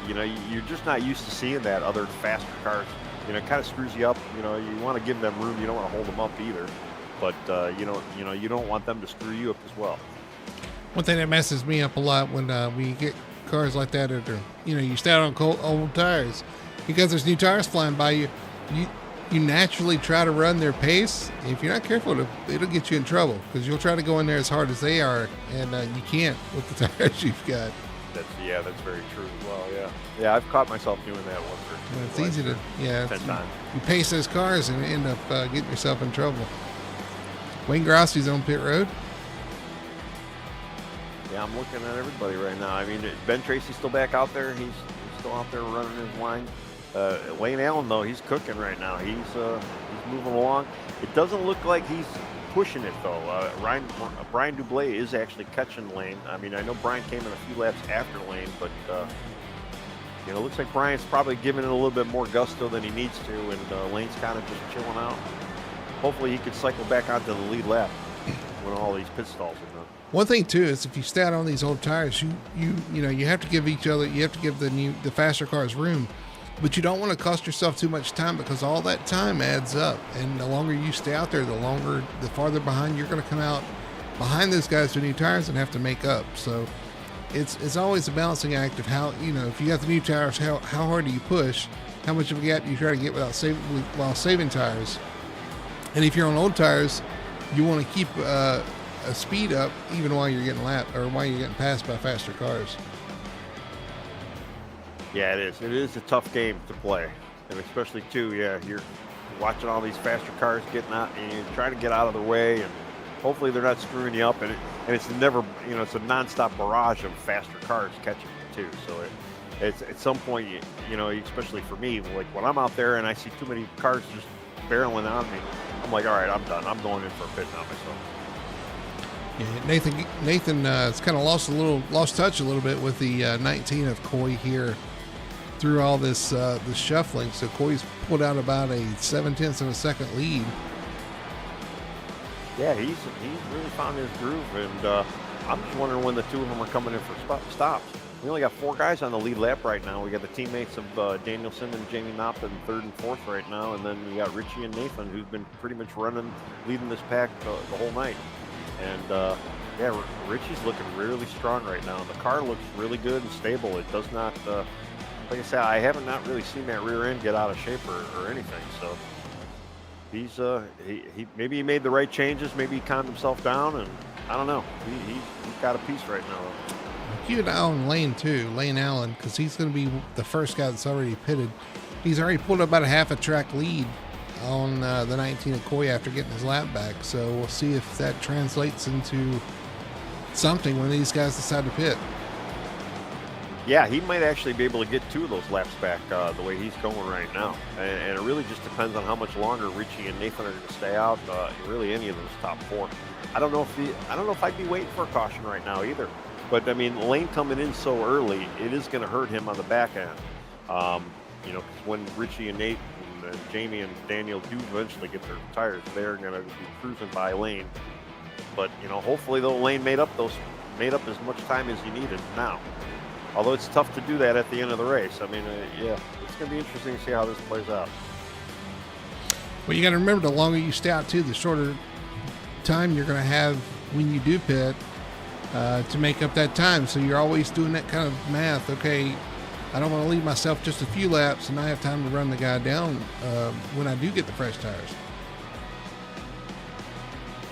you're just not used to seeing that other faster cars. It kind of screws you up. You want to give them room. You don't want to hold them up either, but you don't want them to screw you up as well. One thing that messes me up a lot when we get cars like that, you stand on old tires because there's new tires flying by you. You naturally try to run their pace. If you're not careful, it'll get you in trouble because you'll try to go in there as hard as they are, and you can't with the tires you've got. That's very true as well. Yeah, I've caught myself doing that once or two. It's easy to 10 times. You pace those cars and end up getting yourself in trouble. Wayne Grossi's on pit road. Yeah, I'm looking at everybody right now. I mean, Ben Tracy's still back out there. He's still out there running his line. Lane Allen, though, he's cooking right now. He's moving along. It doesn't look like he's pushing it, though. Brian Dublé is actually catching Lane. I mean, I know Brian came in a few laps after Lane, but it looks like Brian's probably giving it a little bit more gusto than he needs to, and Lane's kind of just chilling out. hopefully he could cycle back onto the lead lap when all these pit stalls are done. One thing too is if you stay out on these old tires, you have to give each other, you have to give the faster cars room, but you don't want to cost yourself too much time, because all that time adds up, and the longer you stay out there, the farther behind you're going to come out behind those guys with new tires and have to make up. So it's always a balancing act of how, if you got the new tires, how hard do you push, how much of a gap do you try to get while saving tires, and if you're on old tires, you want to keep a speed up even while you're getting lapped or while you're getting passed by faster cars. Yeah, it is. It is a tough game to play, and especially too, you're watching all these faster cars getting out, and you're trying to get out of their way, and hopefully they're not screwing you up. And it's never, it's a nonstop barrage of faster cars catching you too. So it's at some point, especially for me, like when I'm out there and I see too many cars just barreling on me, I'm like, all right, I'm done. I'm going in for a pit now myself. Yeah, Nathan has kind of lost touch a little bit with the 19 of Coy here through all this shuffling. So Coy's pulled out about a 0.7 of a second lead. Yeah, he's really found his groove, and I'm just wondering when the two of them are coming in for stops. We only got 4 guys on the lead lap right now. We got the teammates of Danielson and Jamie Knopp in 3rd and 4th right now, and then we got Richie and Nathan, who's been pretty much leading this pack the whole night. And Richie's looking really strong right now. The car looks really good and stable. It does not, like I said, I haven't not really seen that rear end get out of shape or anything. So he's he maybe he made the right changes. Maybe he calmed himself down, and I don't know. He's got a piece right now. Keep an eye on Lane too, Lane Allen, because he's going to be the first guy that's already pitted. He's already pulled about a half a track lead on the 19 of Coy after getting his lap back. So we'll see if that translates into something when these guys decide to pit. Yeah, he might actually be able to get 2 of those laps back the way he's going right now. And it really just depends on how much longer Richie and Nathan are going to stay out. Really, any of those top 4. I don't know if I'd be waiting for a caution right now either. But I mean, Lane coming in so early, it is going to hurt him on the back end. Because when Richie and Nate and Jamie and Daniel do eventually get their tires, they're going to be cruising by Lane. But hopefully though, Lane made up as much time as he needed now. Although it's tough to do that at the end of the race. I mean, it's going to be interesting to see how this plays out. Well, you got to remember, the longer you stay out too, the shorter time you're going to have when you do pit to make up that time. So you're always doing that kind of math. Okay, I don't want to leave myself just a few laps, and I have time to run the guy down when I do get the fresh tires.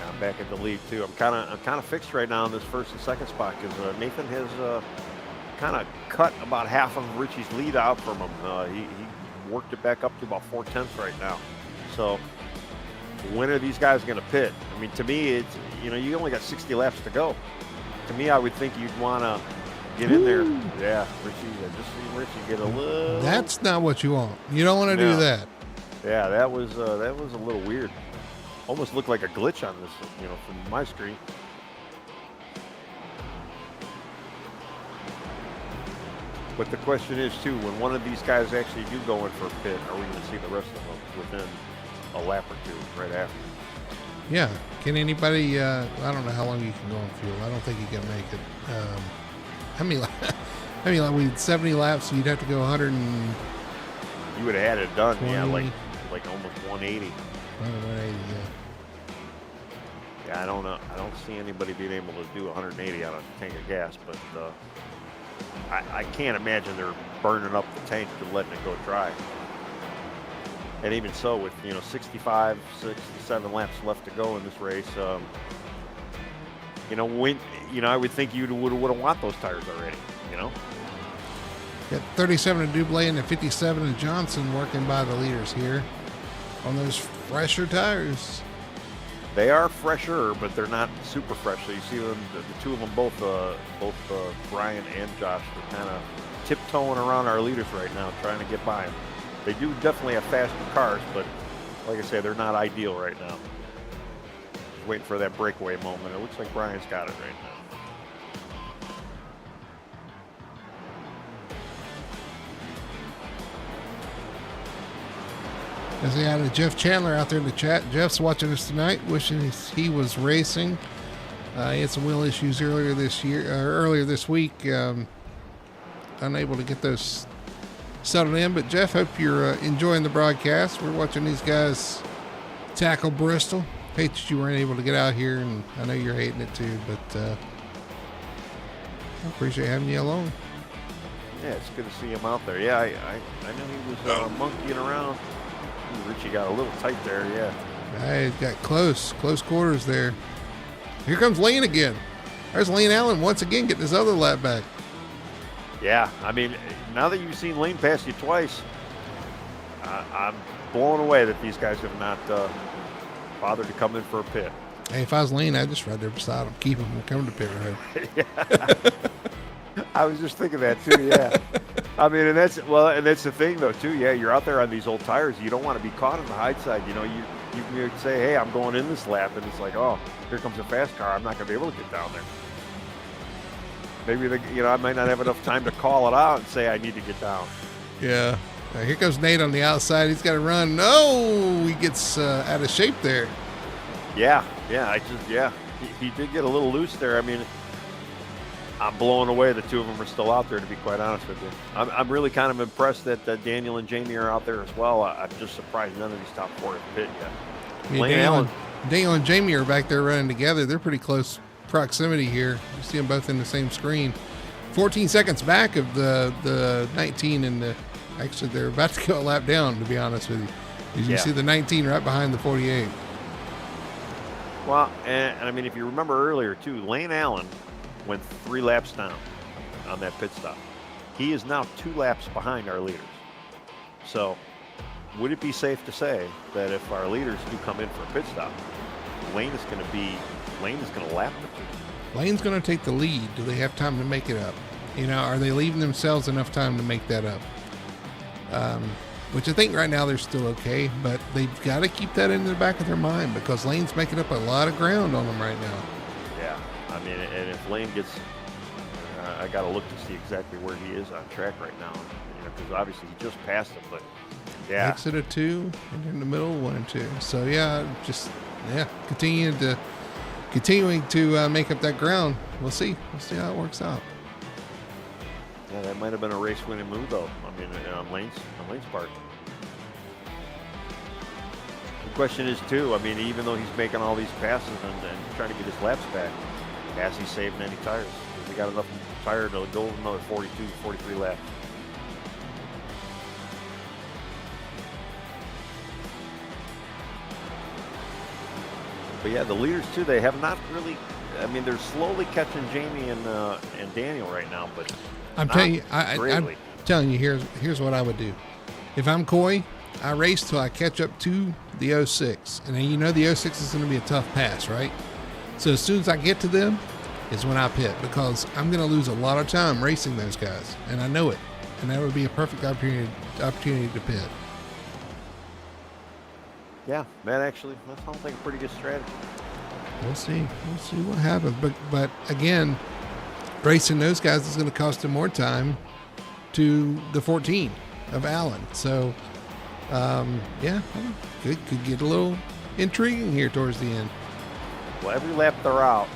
I'm back at the lead too. I'm kind of fixed right now in this 1st and 2nd spot, because Nathan has kind of cut about half of Richie's lead out from him. He worked it back up to about 0.4 right now. So when are these guys going to pit? I mean, to me, it's you only got 60 laps to go. To me, I would think you'd want to get in there. Yeah, Richie, just see Richie get a little. That's not what you want. You don't want to do that. Yeah, that was a little weird. Almost looked like a glitch on this, from my screen. But the question is too, when one of these guys actually do go in for a pit, are we going to see the rest of them within a lap or 2 right after? Yeah. Can anybody? I don't know how long you can go on fuel. I don't think you can make it. How many? Like we 70 laps, so you'd have to go 100. You would have had it done, 20, like almost 180. 180, yeah. Yeah, I don't know. I don't see anybody being able to do 180 on a tank of gas, but I can't imagine they're burning up the tank and letting it go dry. And even so, with 65, 67 laps left to go in this race, I would think you would want those tires already. Got 37 of Dublé and the 57 of Johnson working by the leaders here on those fresher tires. They are fresher, but they're not super fresh. So you see them, the 2 of them, both Brian and Josh, are kind of tiptoeing around our leaders right now, trying to get by them. They do definitely have faster cars, but like I say, they're not ideal right now. Just waiting for that breakaway moment. It looks like Brian's got it right now. As we had Jeff Chandler out there in the chat. Jeff's watching us tonight, wishing he was racing. He had some wheel issues earlier this week. Unable to get those settled in. But Jeff, hope you're enjoying the broadcast. We're watching these guys tackle Bristol. Hate that you weren't able to get out here, and I know you're hating it too, but I appreciate having you along. Yeah, it's good to see him out there. Yeah, I know he was monkeying around. Ooh, Richie got a little tight there, yeah. I got close quarters there. Here comes Lane again. There's Lane Allen once again getting his other lap back. Yeah, I mean, now that you've seen Lane pass you twice, I'm blown away that these guys have not bothered to come in for a pit. Hey, if I was Lane, I'd just ride there beside him, keep him from coming to pit road. I was just thinking that too, yeah. I mean, and that's the thing though too. Yeah, you're out there on these old tires. You don't want to be caught on the high side. You know, you say, hey, I'm going in this lap, and it's like, oh, here comes a fast car. I'm not going to be able to get down there. Maybe I might not have enough time to call it out and say I need to get down. Yeah. Here comes Nate on the outside. He's got to run. No, he gets out of shape there. Yeah. He did get a little loose there. I mean, I'm blown away the two of them are still out there, to be quite honest with you. I'm really kind of impressed that Daniel and Jamie are out there as well. I'm just surprised none of these top four have pit yet. Daniel and Jamie are back there running together. They're pretty close proximity here. You see them both in the same screen. 14 seconds back of the 19 and actually they're about to go a lap down, to be honest with you. You see the 19 right behind the 48. Well, and I mean, if you remember earlier too, Lane Allen went 3 laps down on that pit stop. He is now 2 laps behind our leaders. So would it be safe to say that if our leaders do come in for a pit stop, Lane is going to lap the two? Lane's going to take the lead. Do they have time to make it up? Are they leaving themselves enough time to make that up? Which I think right now they're still okay, but they've got to keep that in the back of their mind because Lane's making up a lot of ground on them right now. Yeah, I mean, and if Lane gets, I got to look to see exactly where he is on track right now, because obviously he just passed him, but yeah. Exit at 2, and in the middle, 1 and 2. So continuing to make up that ground. We'll see how it works out. Yeah, that might have been a race-winning move, though. I mean, on Lane's part. The question is, too, I mean, even though he's making all these passes and trying to get his laps back, has he saved any tires? Has he got enough tire to go another 42, 43 laps? But yeah, the leaders too, they have not really, I mean, they're slowly catching Jamie and Daniel right now, but I'm telling you, here's what I would do. If I'm Coy, I race till I catch up to the 06. And then the 06 is going to be a tough pass, right? So as soon as I get to them is when I pit, because I'm going to lose a lot of time racing those guys, and I know it. And that would be a perfect opportunity to pit. Yeah, that sounds like a pretty good strategy. We'll see what happens. But again, racing those guys is going to cost them more time to the 14 of Allen. So, could get a little intriguing here towards the end. Well, every lap they're out,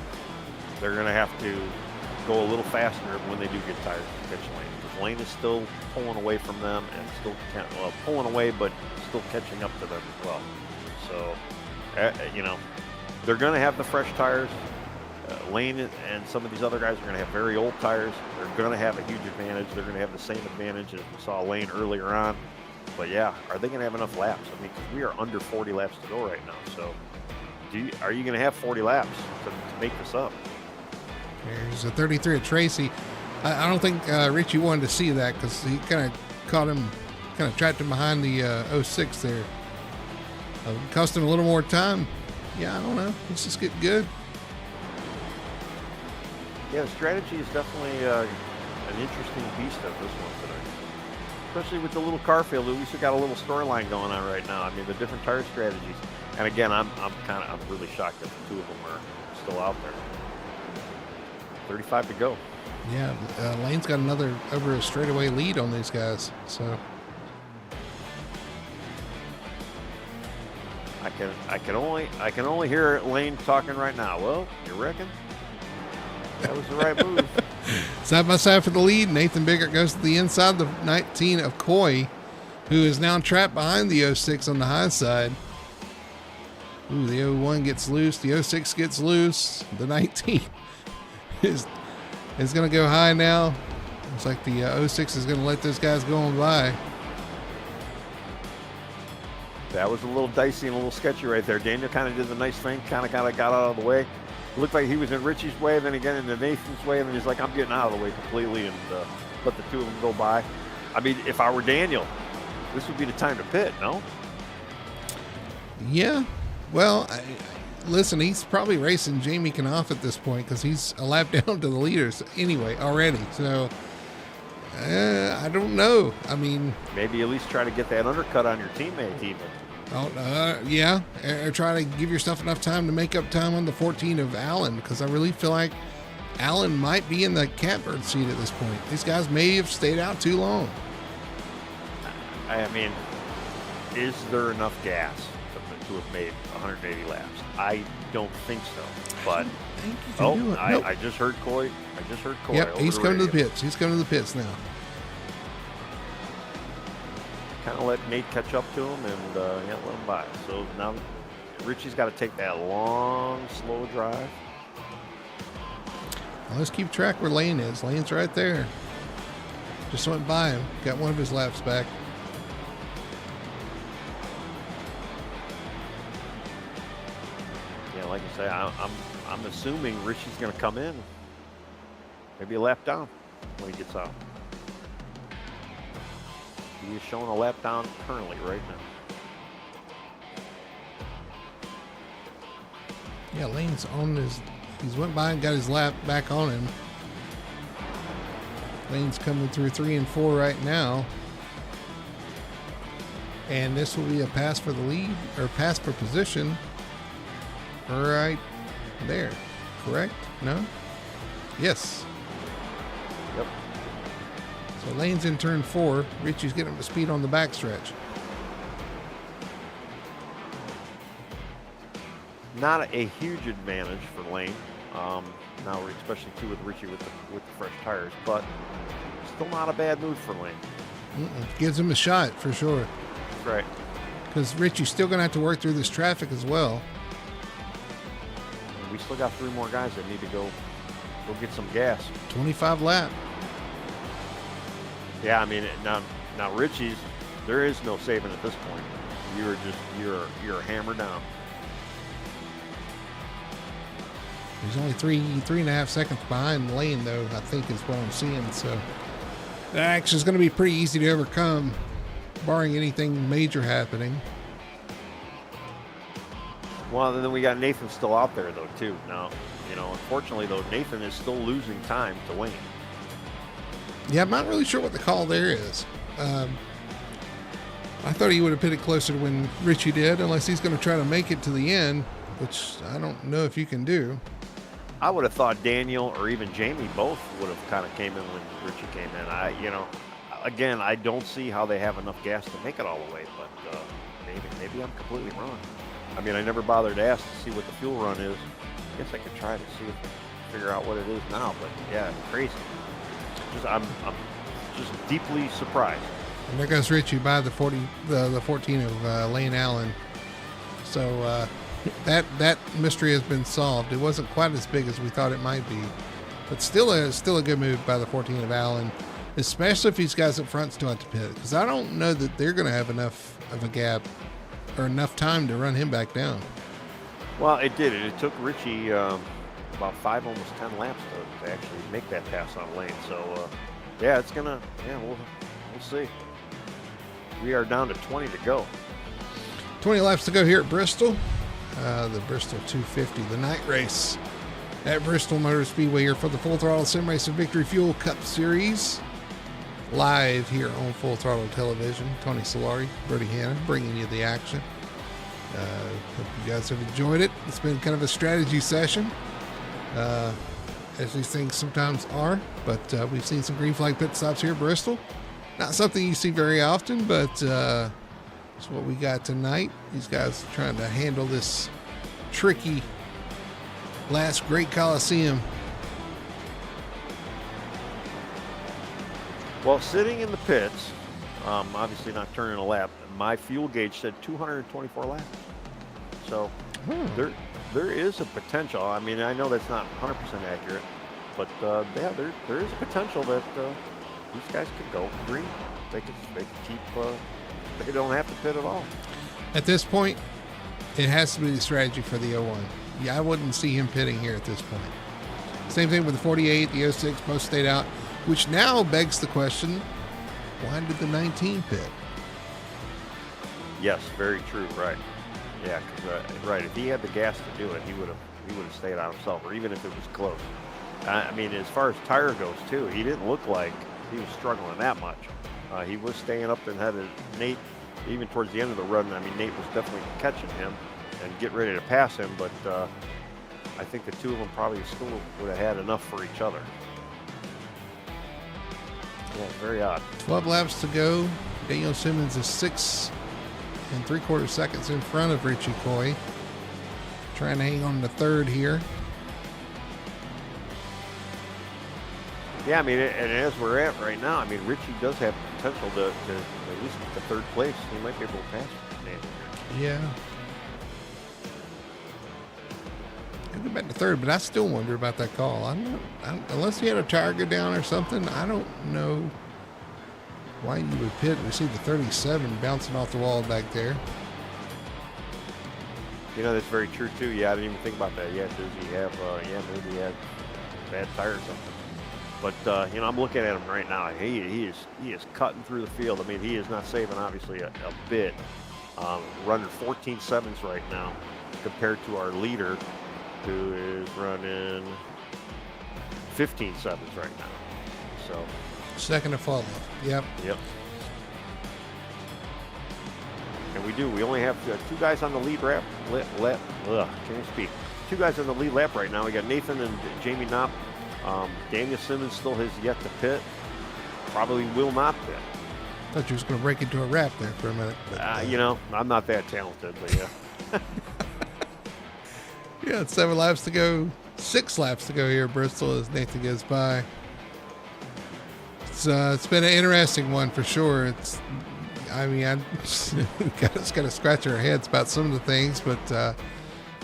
they're going to have to go a little faster when they do get tired to catch Lane. Because Lane is still pulling away from them and still pulling away, but still catching up to them as well. So, they're going to have the fresh tires. Lane and some of these other guys are going to have very old tires. They're going to have a huge advantage. They're going to have the same advantage as we saw Lane earlier on. But yeah, are they going to have enough laps? I mean, because we are under 40 laps to go right now. So, are you going to have 40 laps to make this up? There's a 33 at Tracy. I don't think Richie wanted to see that because he kind of caught him, kind of trapped him behind the 06 there. Cost him a little more time. Yeah, I don't know. Let's just get good. Yeah, the strategy is definitely an interesting beast of this one today. Especially with the little car field, at least we got a little storyline going on right now. I mean, the different tire strategies. And again, I'm really shocked that the two of them are still out there. 35 to go. Yeah, Lane's got another over a straightaway lead on these guys. So I can only hear Lane talking right now. Well, you reckon? That was the right move. Side by side for the lead. Nathan Biggert goes to the inside, the 19 of Coy, who is now trapped behind the 06 on the high side. Ooh, the 01 gets loose. The 06 gets loose. The 19 is going to go high now. Looks like the 06 is going to let those guys go on by. That was a little dicey and a little sketchy right there. Daniel kind of did the nice thing, kind of got out of the way. It looked like he was in Richie's way, then again into Nathan's way, and then he's like, I'm getting out of the way completely, and let the two of them go by. I mean, if I were Daniel, this would be the time to pit, no? Yeah. Well, listen, he's probably racing Jamie Knopf at this point because he's a lap down to the leaders anyway already. So, I don't know. I mean, maybe at least try to get that undercut on your teammate even. Yeah. Or try to give yourself enough time to make up time on the 14 of Allen, because I really feel like Allen might be in the catbird seat at this point. These guys may have stayed out too long. I mean, is there enough gas to have made 180 laps? I don't think so. But I just heard Coy. Yep, he's coming to the pits. He's coming to the pits now. Kind of let Nate catch up to him and let him by. So now Richie's got to take that long, slow drive. Well, let's keep track where Lane is. Lane's right there. Just went by him. Got one of his laps back. Yeah, like I say, I'm assuming Richie's going to come in maybe a lap down when he gets out. He is showing a lap down currently right now. Yeah, Lane's on his. He's went by and got his lap back on him. Lane's coming through 3 and 4 right now. And this will be a pass for the lead, or pass for position right there. Correct? No? Yes. Yep. So Lane's in turn 4. Richie's getting up to speed on the backstretch. Not a huge advantage for Lane. Now we're especially too with Richie with the fresh tires, but still not a bad move for Lane. Gives him a shot for sure. That's right. Because Richie's still going to have to work through this traffic as well. We still got 3 more guys that need to go get some gas. 25 lap. Yeah, I mean now Richie's, there is no saving at this point. You're hammered down. He's only three and a half seconds behind Lane, though, I think is what I'm seeing. So that action is going to be pretty easy to overcome, barring anything major happening. Well, then we got Nathan still out there, though, too. Now, unfortunately, though, Nathan is still losing time to Lane. Yeah, I'm not really sure what the call there is. I thought he would have pitted closer to when Richie did, unless he's going to try to make it to the end, which I don't know if you can do. I would have thought Daniel or even Jamie both would have kind of came in when Richie came in. Again, I don't see how they have enough gas to make it all the way, but maybe I'm completely wrong. I mean, I never bothered to ask to see what the fuel run is. I guess I could try to figure out what it is now, but yeah, crazy. I'm just deeply surprised. And there goes Richie by the 14 of Lane Allen. So that mystery has been solved. It wasn't quite as big as we thought it might be, but still a good move by the 14 of Allen, especially if these guys up front still have to pit, because I don't know that they're going to have enough of a gap or enough time to run him back down. Well, it did. It took Richie about 5, almost 10 laps to actually make that pass on Lane. So we'll see. We are down to 20 to go. 20 laps to go here at Bristol. The Bristol 250, the night race at Bristol Motor Speedway here for the Full Throttle Sim Race and Victory Fuel Cup Series. Live here on Full Throttle Television. Tony Solari, Brody Hannon bringing you the action. Hope you guys have enjoyed it. It's been kind of a strategy session, as these things sometimes are, but we've seen some green flag pit stops here at Bristol. Not something you see very often, but That's what we got tonight. These guys trying to handle this tricky last great Coliseum. Well, sitting in the pits, obviously not turning a lap, my fuel gauge said 224 laps. So there is a potential. I mean, I know that's not 100% accurate, but yeah, there is a potential that these guys could go green. They could keep. They don't have to pit at all. At this point, it has to be the strategy for the 01. Yeah, I wouldn't see him pitting here at this point. Same thing with the 48, the 06, both stayed out, which now begs the question, why did the 19 pit? Yes, very true. Right. Yeah, because right, if he had the gas to do it, he would have stayed out himself, or even if it was close. I mean, as far as tire goes too, he didn't look like he was struggling that much. He was staying up and had Nate, even towards the end of the run. I mean, Nate was definitely catching him and getting ready to pass him, but I think the two of them probably still would have had enough for each other. Yeah, very odd. 12 laps to go. Daniel Simmons is 6 3/4 seconds in front of Richie Coy. Trying to hang on to third here. Yeah, I mean, and as we're at right now, I mean, Richie does have potential to at least get to third place. He might be able to pass Nathan. Yeah. I'll go back to third, but I still wonder about that call. I don't, unless he had a tire go down or something, I don't know why you would pit. We see the 37 bouncing off the wall back there. You know, that's very true too. Yeah, I didn't even think about that. Yeah, does he have? Maybe he had bad tire or something. But you know, I'm looking at him right now. He is cutting through the field. I mean, he is not saving obviously a bit. Running 14.7s right now, compared to our leader, who is running 15.7s right now. So second to follow. Yep. And we only have two guys on the lead lap. Can't speak. Two guys on the lead lap right now. We got Nathan and Jamie Knopp. Daniel Simmons still has yet to pit. Probably will not pit. I thought you was going to break into a rap there for a minute. But, you know, I'm not that talented, but yeah. Yeah, it's 7 laps to go. 6 laps to go here at Bristol as Nathan goes by. It's been an interesting one for sure. I just got to scratch our heads about some of the things, but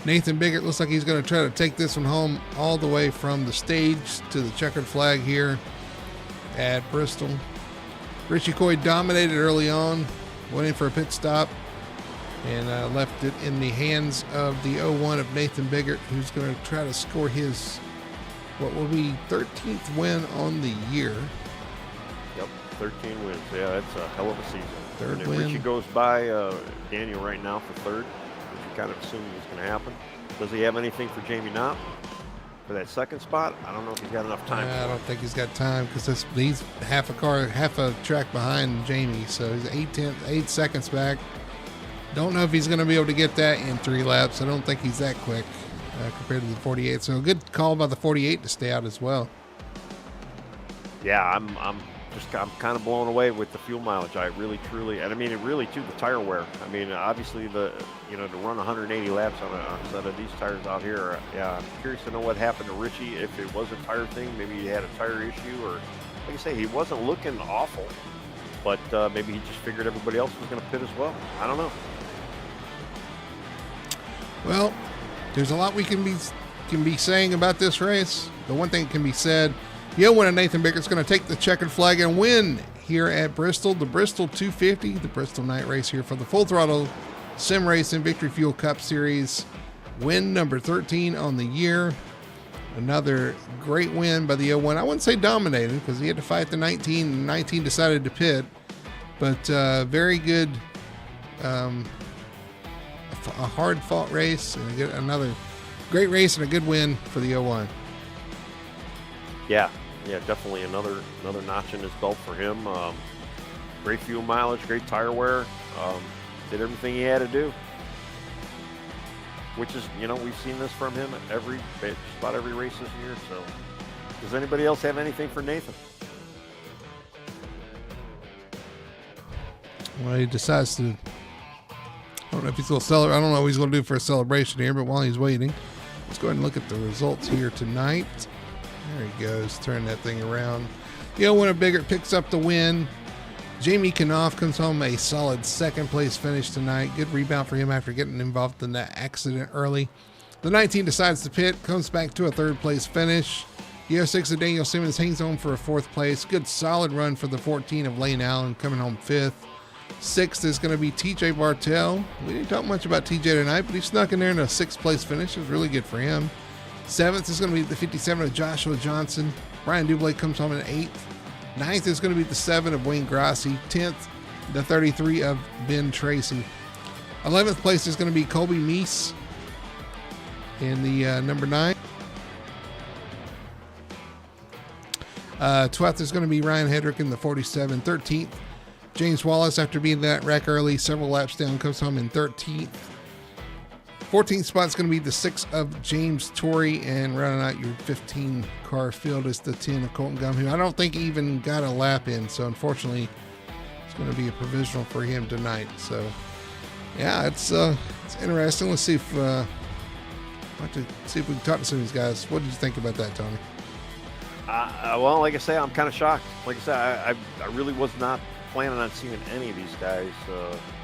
Nathan Biggert looks like he's going to try to take this one home all the way from the stage to the checkered flag here at Bristol. Richie Coy dominated early on, went in for a pit stop, and left it in the hands of the 01 of Nathan Biggert, who's going to try to score his, what will be 13th win on the year. Yep, 13 wins. Yeah, that's a hell of a season. Third and win. Richie goes by Daniel right now for third, which you kind of assumed was going to happen. Does he have anything for Jamie Knopp for that second spot? I don't know if he's got enough time. I don't think he's got time because he's half a track behind Jamie, so he's 8 seconds back. Don't know if he's going to be able to get that in 3 laps. I don't think he's that quick compared to the 48. So a good call by the 48 to stay out as well. Yeah, I'm kind of blown away with the fuel mileage. I really, truly, and I mean, it really too, the tire wear. I mean, obviously to run 180 laps on a set of these tires out here. Yeah, I'm curious to know what happened to Richie. If it was a tire thing, maybe he had a tire issue, or like I say, he wasn't looking awful, but maybe he just figured everybody else was going to pit as well. I don't know. Well, there's a lot we can be saying about this race. The one thing that can be said, the 01 of Nathan Bickert's going to take the checkered flag and win here at Bristol, the Bristol 250, the Bristol night race here for the Full Throttle Sim Racing Victory Fuel Cup Series. Win number 13 on the year. Another great win by the 01. I wouldn't say dominated because he had to fight the 19, and 19 decided to pit. But very good, a hard-fought race, and another great race and a good win for the 01. Yeah, definitely another notch in his belt for him. Great fuel mileage, great tire wear. Did everything he had to do. Which is, we've seen this from him at just about every race this year. So, does anybody else have anything for Nathan? Well, he decides to I don't know if he's going to celebrate. I don't know what he's going to do for a celebration here, but while he's waiting, let's go ahead and look at the results here tonight. There he goes, turn that thing around. Winner Biggert picks up the win. Jamie Knopf comes home a solid second place finish tonight. Good rebound for him after getting involved in that accident early. The 19 decides to pit, comes back to a third place finish. The 06 of Daniel Simmons hangs on for a fourth place. Good solid run for the 14 of Lane Allen coming home fifth. Sixth is going to be TJ Bartell. We didn't talk much about TJ tonight, but he snuck in there in a sixth place finish. It was really good for him. Seventh is going to be the 57 of Joshua Johnson. Brian Dublé comes home in eighth. Ninth is going to be the 7 of Wayne Grassi. 10th, the 33 of Ben Tracy. 11th place is going to be Colby Meese in the number 9. 12th is going to be Ryan Hedrick in the 47. 13th, James Wallace, after being that wreck early, several laps down, comes home in 13th. 14th spot is going to be the 6 of James Torrey, and rounding out your 15 car field is the 10 of Colton Gum, who I don't think even got a lap in, so unfortunately it's going to be a provisional for him tonight. So yeah, it's interesting. Let's see if we can talk to some of these guys. What did you think about that, Tony? Well, like I say, I'm kind of shocked. Like I said, I really was not planning on seeing any of these guys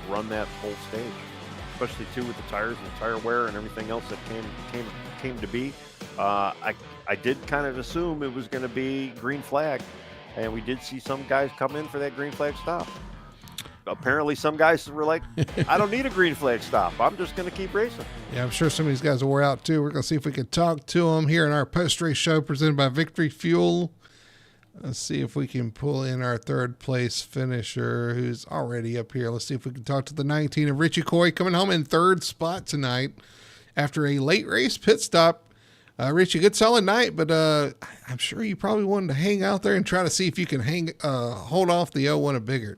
run that whole stage, especially too with the tires and the tire wear and everything else that came to be. I did kind of assume it was going to be green flag, and we did see some guys come in for that green flag stop. Apparently some guys were like, I don't need a green flag stop. I'm just going to keep racing. Yeah, I'm sure some of these guys will wear out too. We're going to see if we can talk to them here in our post-race show presented by Victory Fuel. Let's see if we can pull in our third place finisher who's already up here. Let's see if we can talk to the 19 of Richie Coy, coming home in third spot tonight after a late race pit stop. Richie, good solid night, but I'm sure you probably wanted to hang out there and try to see if you can hold off the 01 of Biggert.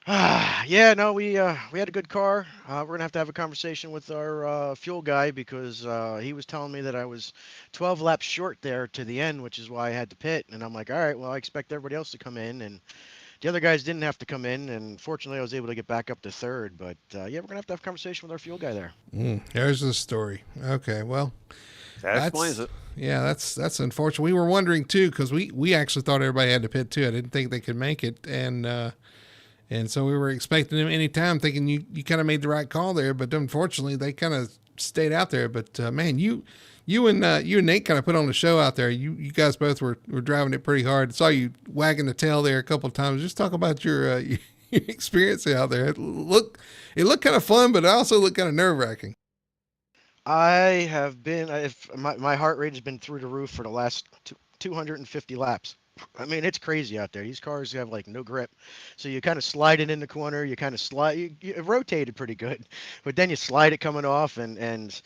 Yeah, no, we had a good car. We're gonna have to have a conversation with our fuel guy because he was telling me that I was 12 laps short there to the end, which is why I had to pit. And I'm like, all right, well, I expect everybody else to come in, and the other guys didn't have to come in. And fortunately, I was able to get back up to third. But yeah, we're gonna have to have a conversation with our fuel guy there. There's the story. Okay, well, that explains it. Yeah, that's unfortunate. We were wondering too because we actually thought everybody had to pit too. I didn't think they could make it, and so we were expecting them anytime, thinking you kind of made the right call there. But unfortunately, they kind of stayed out there. But man, you and Nate kind of put on the show out there. You guys both were driving it pretty hard. Saw you wagging the tail there a couple of times. Just talk about your experience out there. It looked kind of fun, but it also looked kind of nerve wracking. I have been. My heart rate has been through the roof for the last 250 laps. I mean, it's crazy out there. These cars have like no grip. So you kind of slide it in the corner. You kind of slide, it rotated pretty good, but then you slide it coming off. And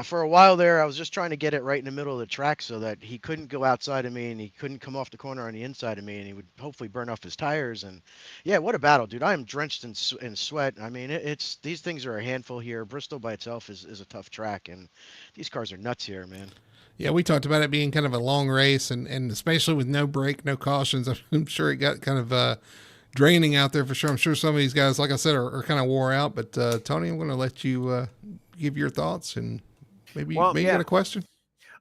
for a while there, I was just trying to get it right in the middle of the track so that he couldn't go outside of me and he couldn't come off the corner on the inside of me, and he would hopefully burn off his tires. And yeah, what a battle, dude. I am drenched in sweat. I mean, it's these things are a handful here. Bristol by itself is a tough track, and these cars are nuts here, man. Yeah, we talked about it being kind of a long race, and especially with no break, no cautions. I'm sure it got kind of draining out there for sure. I'm sure some of these guys, like I said, are kind of wore out. But Tony, I'm going to let you give your thoughts and maybe you got a question.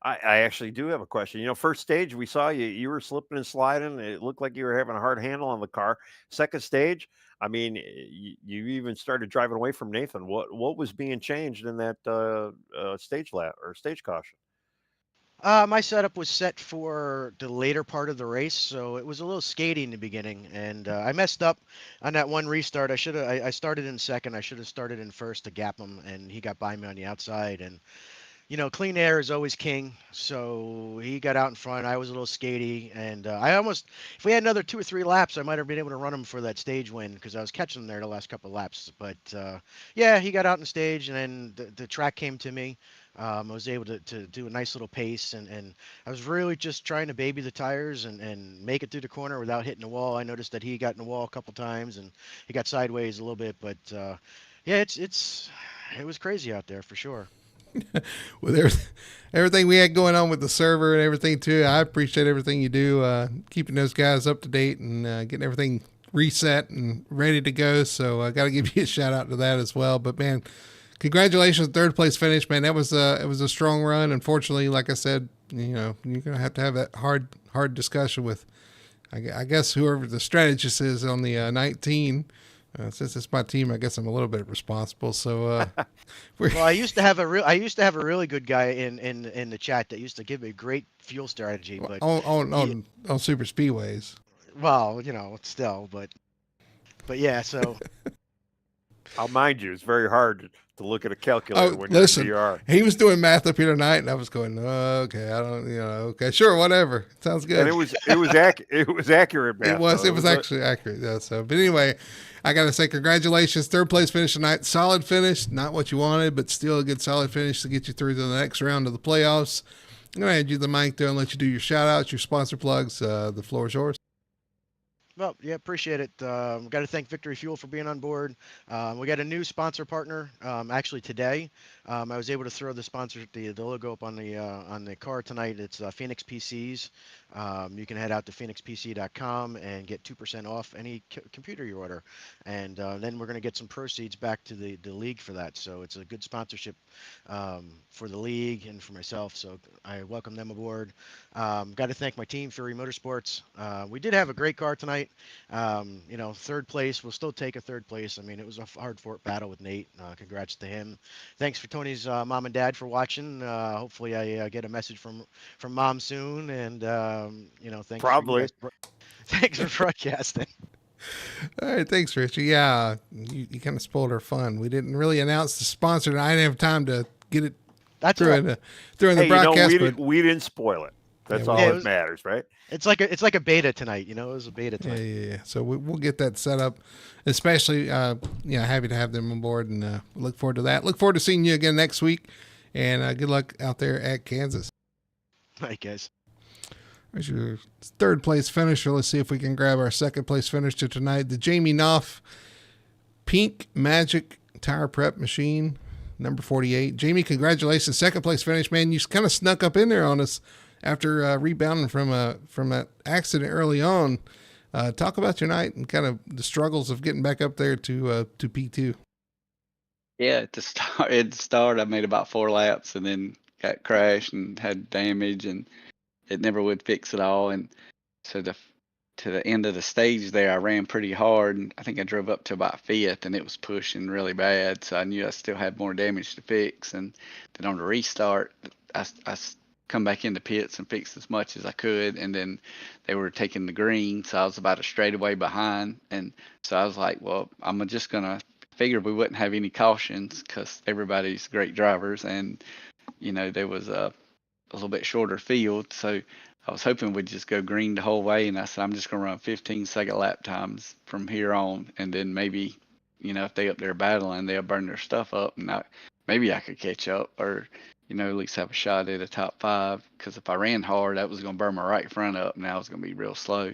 I actually do have a question. First stage, we saw you were slipping and sliding. It looked like you were having a hard handle on the car. Second stage, I mean, you even started driving away from Nathan. What was being changed in that stage lap or stage caution? My setup was set for the later part of the race, so it was a little skaty in the beginning, and I messed up on that one restart. I started in second. I should have started in first to gap him, and he got by me on the outside. And clean air is always king. So he got out in front. I was a little skaty, and if we had another 2 or 3 laps, I might have been able to run him for that stage win because I was catching him there the last couple of laps. But yeah, he got out on stage, and then the track came to me. I was able to do a nice little pace, and I was really just trying to baby the tires and make it through the corner without hitting the wall. I noticed that he got in the wall a couple times, and he got sideways a little bit. But yeah, it was crazy out there for sure. With everything we had going on with the server and everything too, I appreciate everything you do, keeping those guys up to date and getting everything reset and ready to go. So I got to give you a shout out to that as well. But man, congratulations, third place finish, man. That was it was a strong run. Unfortunately, like I said, you're gonna have to have that hard discussion with, I guess, whoever the strategist is on the 19. Since it's my team, I guess I'm a little bit responsible. So, Well, I used to have a really good guy in the chat that used to give me a great fuel strategy, but on super speedways. well, still, but yeah, so I'll mind you, it's very hard to look at a calculator when listen, you're in VR. he was doing math up here tonight, and I was going, okay, I don't, okay, sure, whatever, sounds good. And it was accurate math. It was actually accurate. Yeah. So, but anyway, I got to say congratulations, third place finish tonight. Solid finish, not what you wanted, but still a good solid finish to get you through to the next round of the playoffs. I'm gonna hand you the mic there and let you do your shout outs, your sponsor plugs. The floor is yours. well, yeah, appreciate it. Got to thank Victory Fuel for being on board. We got a new sponsor partner actually today. I was able to throw the logo up on the car tonight. It's Phoenix PCs. You can head out to phoenixpc.com and get 2% off any computer you order, and then we're going to get some proceeds back to the league for that. So it's a good sponsorship for the league and for myself. So I welcome them aboard. Got to thank my team, Fury Motorsports. We did have a great car tonight. Third place. We'll still take a third place. I mean, it was a hard fought battle with Nate. Congrats to him. Thanks for Tony's mom and dad for watching. Hopefully, I get a message from mom soon. And thanks Probably. Thanks for broadcasting. All right, thanks, Richie. Yeah, you kind of spoiled our fun. We didn't really announce the sponsor, and I didn't have time to get it during the broadcast. We didn't spoil it. That's all that matters, right? It's like a beta tonight. It was a beta tonight. Yeah. So we'll get that set up, especially happy to have them on board, and look forward to that. Look forward to seeing you again next week, and good luck out there at Kansas. All right, guys. There's your third place finisher. Let's see if we can grab our second place finisher tonight. The Jamie Knopf Pink Magic Tire Prep Machine, number 48. Jamie, congratulations. Second place finish, man. You kind of snuck up in there on us after rebounding from that accident early on. Talk about your night and kind of the struggles of getting back up there to P2. Yeah, at the start, I made about 4 laps and then got crashed and had damage, and it never would fix it all. And so to the end of the stage there, I ran pretty hard, and I think I drove up to about 5th, and it was pushing really bad. So I knew I still had more damage to fix. And then on the restart, I come back into pits and fixed as much as I could. And then they were taking the green, so I was about a straightaway behind. And so I was like, well, I'm just going to figure we wouldn't have any cautions because everybody's great drivers. And, there was a little bit shorter field. So I was hoping we'd just go green the whole way. And I said, I'm just going to run 15-second lap times from here on. And then maybe, if they up there battling, they'll burn their stuff up. And maybe I could catch up or, at least have a shot at a top 5. Because if I ran hard, that was going to burn my right front up. And I was going to be real slow.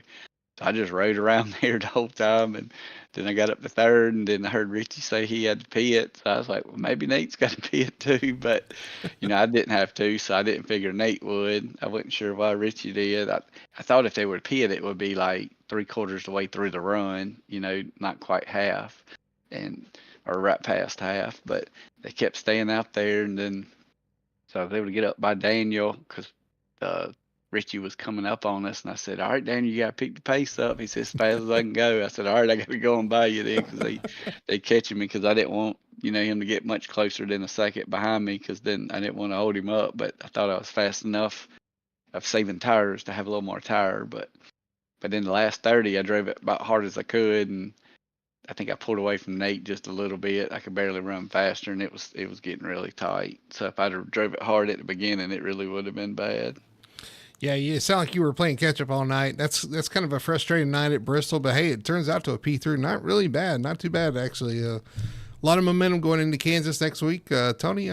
So I just rode around there the whole time. And then I got up to 3rd, and then I heard Richie say he had to pit. So I was like, well, maybe Nate's got to pit too. But, I didn't have to, so I didn't figure Nate would. I wasn't sure why Richie did. I thought if they would pit, it would be like 3/4 of the way through the run, not quite half, or right past half. But they kept staying out there, and then so I was able to get up by Daniel because Richie was coming up on us, and I said, all right, Daniel, you got to pick the pace up. He said, as fast as I can go. I said, all right, I got to go on by you then because they catching me because I didn't want, him to get much closer than a second behind me because then I didn't want to hold him up. But I thought I was fast enough of saving tires to have a little more tire. But in the last 30, I drove it about hard as I could, and I think I pulled away from Nate just a little bit. I could barely run faster, and it was getting really tight. So if I'd have drove it hard at the beginning, it really would have been bad. Yeah, you sound like you were playing catch up all night. That's kind of a frustrating night at Bristol, but hey, it turns out to a P3. Not really bad, not too bad actually. A lot of momentum going into Kansas next week. Tony,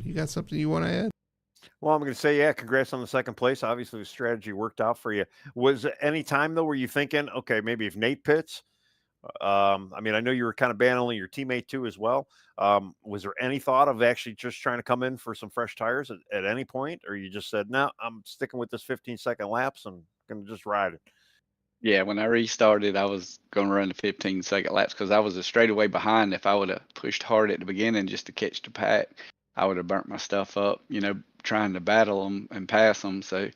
you got something you want to add? Well, I'm going to say, congrats on the second place. Obviously, the strategy worked out for you. Was any time though were you thinking, okay, maybe if Nate pits? I know you were kind of battling your teammate too as well. Was there any thought of actually just trying to come in for some fresh tires at any point, or you just said, no, I'm sticking with this 15-second laps and going to just ride it? Yeah, when I restarted, I was going to run the 15-second laps because I was a straightaway behind. If I would have pushed hard at the beginning just to catch the pack, I would have burnt my stuff up, trying to battle them and pass them. So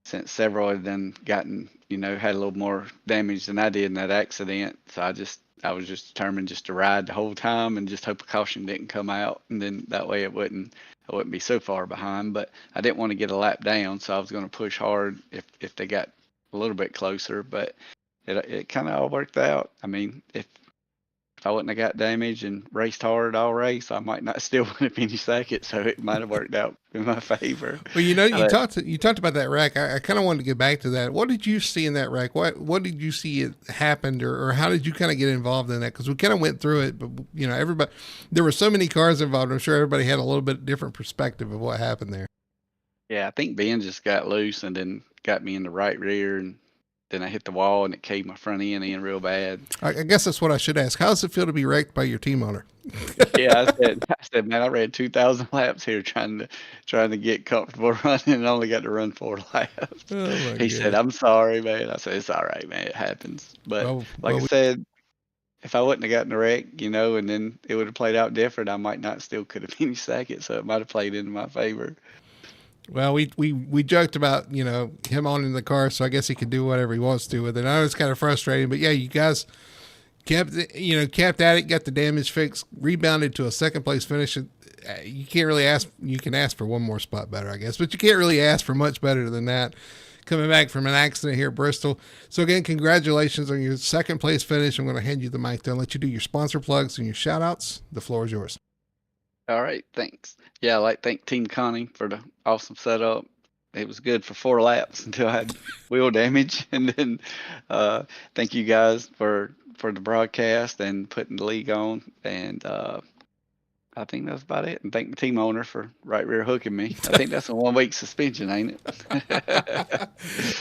since several had then gotten, had a little more damage than I did in that accident, so I was just determined just to ride the whole time and just hope a caution didn't come out, and then that way I wouldn't be so far behind. But I didn't want to get a lap down, so I was going to push hard if they got a little bit closer. But it kind of all worked out. I mean, if I wouldn't have got damaged and raced hard all race, I might not still would have finished second. So it might have worked out in my favor. Well, you But talked about that wreck. I kind of wanted to get back to that. What did you see in that wreck? What did you see it happened, or how did you kind of get involved in that? Because we kind of went through it, but everybody, there were so many cars involved. I'm sure everybody had a little bit different perspective of what happened there. yeah, I think Ben just got loose and then got me in the right rear, and then I hit the wall and it caved my front end in real bad. I guess that's what I should ask. How does it feel to be wrecked by your team owner? Yeah, I said, man, I ran 2,000 laps here trying to get comfortable running and only got to run 4 laps. Oh my He said, I'm sorry, man. I said, it's all right, man. It happens. But I said, if I wouldn't have gotten a wreck, and then it would have played out different, I might not still could have finished second. So it might have played into my favor. Well, we joked about, him owning the car, so I guess he can do whatever he wants to with it. I know it's kind of frustrating, but yeah, you guys kept at it, got the damage fixed, rebounded to a second place finish. You can't really ask. You can ask for one more spot better, I guess, but you can't really ask for much better than that. Coming back from an accident here at Bristol. So again, congratulations on your second place finish. I'm going to hand you the mic there and let you do your sponsor plugs and your shout outs. The floor is yours. All right, thanks. Yeah, I'd like to thank Team Connie for the awesome setup. It was good for 4 laps until I had wheel damage, and then thank you guys for the broadcast and putting the league on. And I think that's about it. And thank the team owner for right rear hooking me. I think that's a 1-week suspension, ain't it?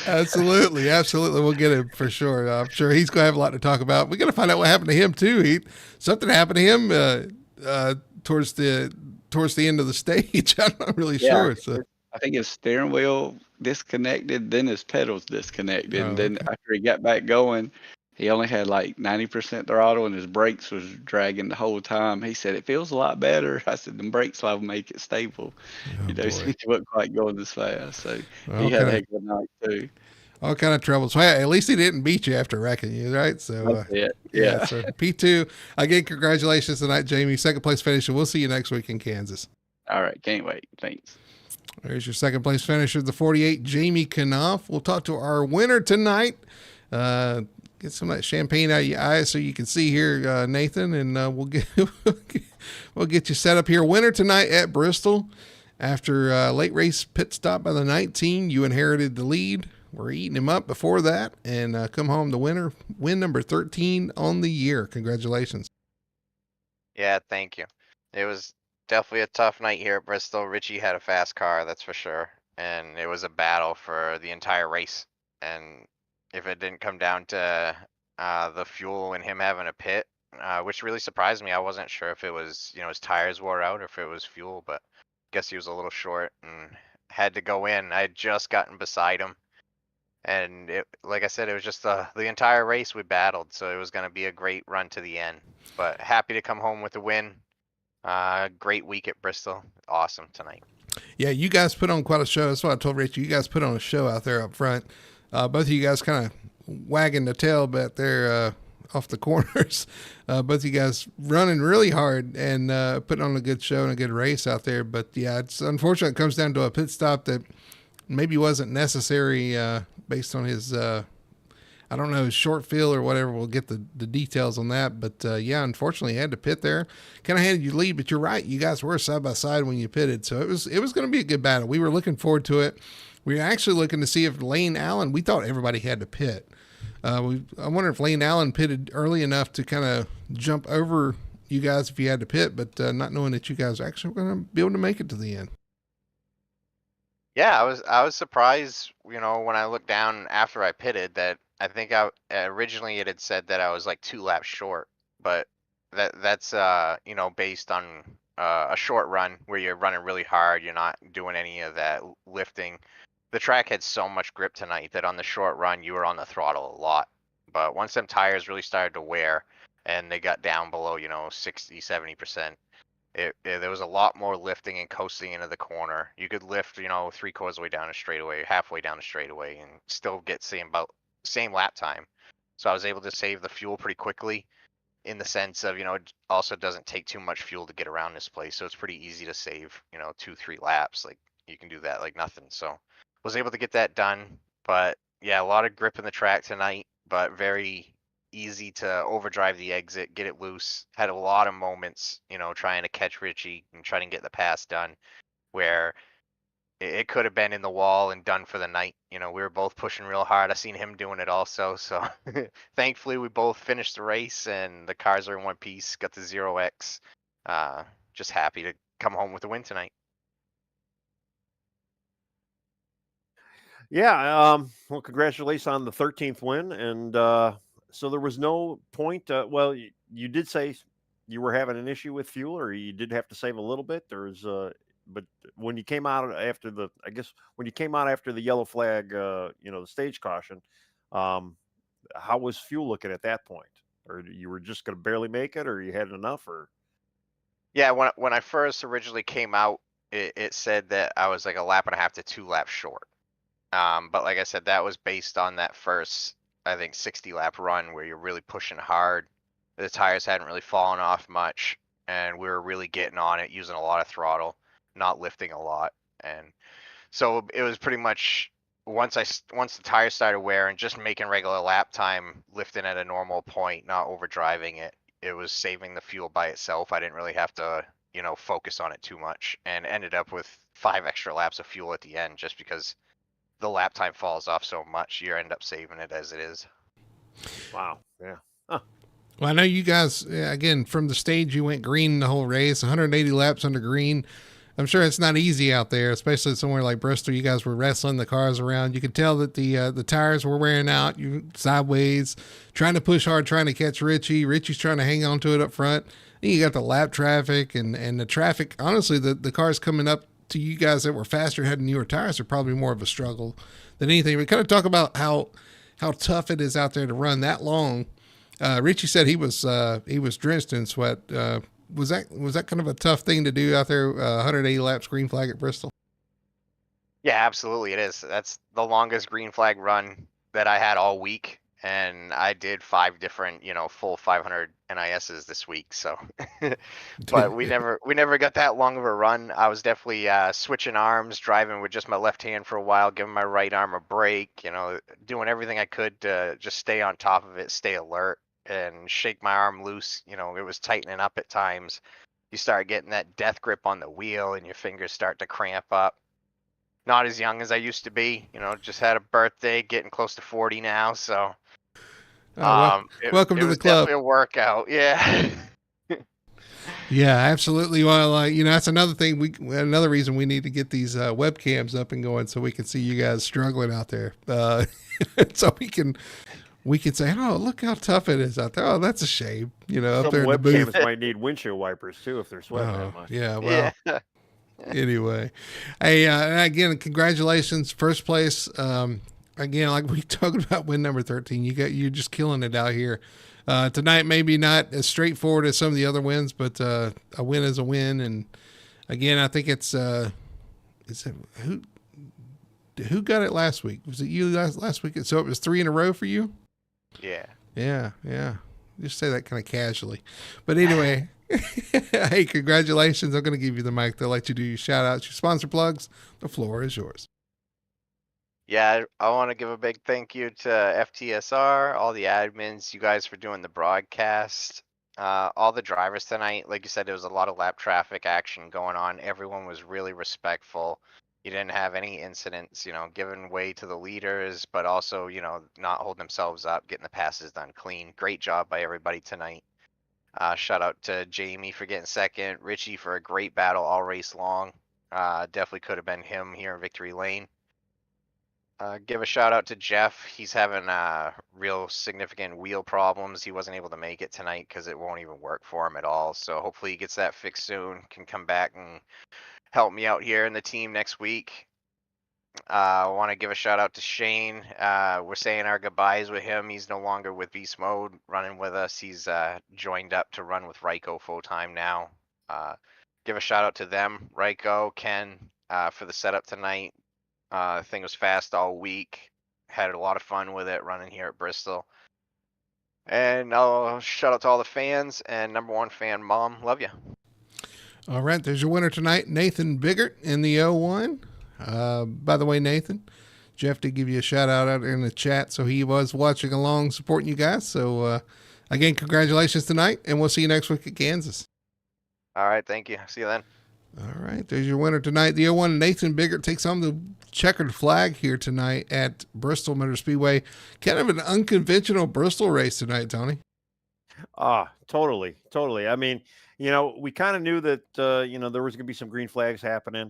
Absolutely. We'll get him for sure. I'm sure he's going to have a lot to talk about. We got to find out what happened to him too. Something happened to him towards the end of the stage. I'm not really sure. So I think his steering wheel disconnected, then his pedals disconnected, and then okay. after he got back going, he only had like 90% throttle, and his brakes was dragging the whole time. He said it feels a lot better. I said the brakes will make it stable. So he wasn't quite going this fast. So he had a heck of a night too. All kind of trouble. So at least he didn't beat you after wrecking you, right? So yeah. So P2 again. Congratulations tonight, Jamie. Second place finish, and we'll see you next week in Kansas. All right, can't wait. Thanks. There's your second place finisher, the 48, Jamie Knopf. We'll talk to our winner tonight. Get some of that champagne out of your eyes so you can see here, Nathan, and we'll get you set up here. Winner tonight at Bristol. After a late race pit stop by the 19, you inherited the lead. We're eating him up before that, and come home the winner, win number 13 on the year. Congratulations. Yeah, thank you. It was definitely a tough night here at Bristol. Richie had a fast car, that's for sure. And it was a battle for the entire race. And if it didn't come down to the fuel and him having a pit, which really surprised me. I wasn't sure if it was, his tires wore out or if it was fuel, but I guess he was a little short and had to go in. I had just gotten beside him. And like I said, it was just the entire race we battled. So it was going to be a great run to the end. But happy to come home with a win. Great week at Bristol. Awesome tonight. Yeah, you guys put on quite a show. That's what I told Richie. You guys put on a show out there up front. Both of you guys kind of wagging the tail back there off the corners. Both of you guys running really hard and putting on a good show and a good race out there. But yeah, it's unfortunate it comes down to a pit stop that maybe wasn't necessary based on his, I don't know, his short field or whatever. We'll get the details on that. But yeah, unfortunately, he had to pit there. Kind of handed you lead, but you're right. You guys were side by side when you pitted. So it was going to be a good battle. We were looking forward to it. We were actually looking to see if Lane Allen, we thought everybody had to pit. I wonder if Lane Allen pitted early enough to kind of jump over you guys if you had to pit, but not knowing that you guys are actually going to be able to make it to the end. Yeah, I was surprised, when I looked down after I pitted that I think originally it had said that I was like 2 laps short, but that's based on a short run where you're running really hard, you're not doing any of that lifting. the track had so much grip tonight that on the short run you were on the throttle a lot. But once them tires really started to wear and they got down below, 60, 70%, there was a lot more lifting and coasting into the corner. You could lift, 3/4 of the way down a straightaway, halfway down a straightaway, and still get same lap time. So I was able to save the fuel pretty quickly in the sense of, it also doesn't take too much fuel to get around this place. So it's pretty easy to save, 2, 3 laps. Like you can do that like nothing. So was able to get that done. But yeah, a lot of grip in the track tonight, but very easy to overdrive the exit, get it loose. Had a lot of moments, trying to catch Richie and trying to get the pass done where it could have been in the wall and done for the night. We were both pushing real hard. I seen him doing it also. So thankfully we both finished the race and the cars are in one piece, got the 0X. Just happy to come home with a win tonight. Yeah. Well, congratulations on the 13th win. And so there was no point. Well, you did say you were having an issue with fuel, or you did have to save a little bit. But when you came out after the yellow flag, the stage caution, how was fuel looking at that point? Or you were just going to barely make it, or you had enough, or? Yeah, when I first originally came out, it said that I was like a lap and a half to 2 laps short. But like I said, that was based on that first, I think, 60 lap run where you're really pushing hard. The tires hadn't really fallen off much, and we were really getting on it, using a lot of throttle, not lifting a lot. And so it was pretty much once the tires started wearing, just making regular lap time, lifting at a normal point, not overdriving it. It was saving the fuel by itself. I didn't really have to, focus on it too much, and ended up with 5 extra laps of fuel at the end just because the lap time falls off so much, you end up saving it as it is. Wow. Yeah. Well, I know you guys, again, from the stage, you went green the whole race, 180 laps under green. I'm sure it's not easy out there, especially somewhere like Bristol. You guys were wrestling the cars around. You could tell that the tires were wearing out. You sideways, trying to push hard, trying to catch Richie. Richie's trying to hang on to it up front. Then you got the lap traffic and the traffic. Honestly, the cars coming up to you guys that were faster, had newer tires, are probably more of a struggle than anything. We kind of talk about how tough it is out there to run that long. Richie said he was drenched in sweat. Was that kind of a tough thing to do out there? 180 laps green flag at Bristol. Yeah, absolutely, it is. That's the longest green flag run that I had all week, and I did 5 different, full 500 NISs this week. So, but we never got that long of a run. I was definitely switching arms, driving with just my left hand for a while, giving my right arm a break. Doing everything I could to just stay on top of it, stay alert, and shake my arm loose. It was tightening up at times. You start getting that death grip on the wheel, and your fingers start to cramp up. Not as young as I used to be, just had a birthday, getting close to 40 now. So, welcome to the club. Definitely a workout. Yeah. Yeah, absolutely. Well, that's another thing. Another reason we need to get these webcams up and going so we can see you guys struggling out there. So we can say, oh, look how tough it is out there. Oh, that's a shame. Up Some there in the booth. webcams might need windshield wipers too if they're sweating that much. Yeah. Well. Yeah. Anyway, hey, again, congratulations, first place. Again, like we talked about, win number 13. You're just killing it out here. Tonight, maybe not as straightforward as some of the other wins, but a win is a win. And again, I think it's who got it last week? Was it you last week? So it was 3 in a row for you. Yeah. Yeah. Just say that kind of casually, but anyway. Hey, congratulations. I'm going to give you the mic. They'll let you do your shout outs, your sponsor plugs. The floor is yours. Yeah, I want to give a big thank you to FTSR, all the admins, you guys for doing the broadcast, all the drivers tonight. Like you said, there was a lot of lap traffic action going on. Everyone was really respectful. You didn't have any incidents, giving way to the leaders, but also, not holding themselves up, getting the passes done clean. Great job by everybody tonight. Shout out to Jamie for getting second, Richie for a great battle all race long. Definitely could have been him here in Victory Lane. Give a shout out to Jeff. He's having real significant wheel problems. He wasn't able to make it tonight because it won't even work for him at all. So hopefully he gets that fixed soon, can come back and help me out here in the team next week. I want to give a shout out to Shane. We're saying our goodbyes with him. He's no longer with Beast Mode running with us. He's joined up to run with Ryko full time now. Give a shout out to them, Ryko, Ken, for the setup tonight. The thing was fast all week. Had a lot of fun with it running here at Bristol. And I'll shout out to all the fans and number one fan, Mom. Love you. All right, there's your winner tonight, Nathan Biggert in the 01. By the way, Nathan, Jeff did give you a shout out in the chat, so he was watching along, supporting you guys. So, again, congratulations tonight, and we'll see you next week at Kansas. All right, thank you. See you then. All right, there's your winner tonight. The 01, Nathan Biggert, takes on the checkered flag here tonight at Bristol Motor Speedway. Kind of an unconventional Bristol race tonight, Tony. Totally. I mean, we kind of knew that, there was going to be some green flags happening.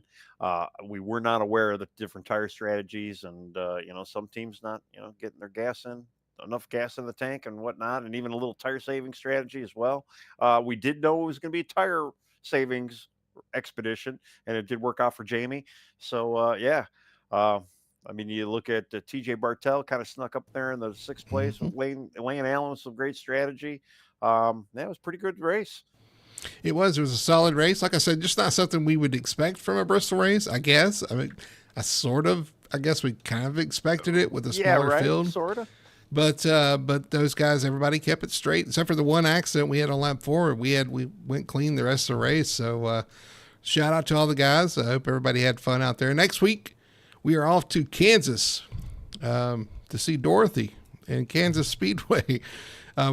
We were not aware of the different tire strategies and, some teams not, getting their enough gas in the tank and whatnot, and even a little tire saving strategy as well. We did know it was going to be a tire savings expedition, and it did work out for Jamie. So, yeah. I mean, you look at TJ Bartel kind of snuck up there in the sixth place with Lane Allen with some great strategy. That was a pretty good race. It was a solid race. Like I said, just not something we would expect from a Bristol race, I guess. I mean, I guess we kind of expected it with a smaller field. Sort of. But those guys, everybody kept it straight, except for the one accident we had on lap 4. We went clean the rest of the race. So, shout out to all the guys. I hope everybody had fun out there. Next week, we are off to Kansas to see Dorothy in Kansas Speedway.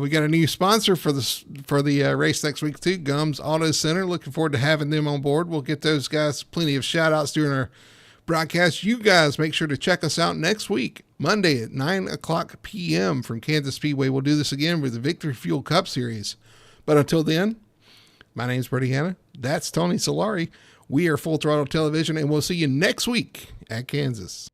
We got a new sponsor for the race next week too, Gums Auto Center. Looking forward to having them on board. We'll get those guys plenty of shout outs during our broadcast. You guys make sure to check us out next week, Monday at 9:00 p.m. from Kansas Speedway. We'll do this again with the Victory Fuel Cup Series. But until then, my name's Brady Hanna. That's Tony Solari. We are Full Throttle Television, and we'll see you next week at Kansas.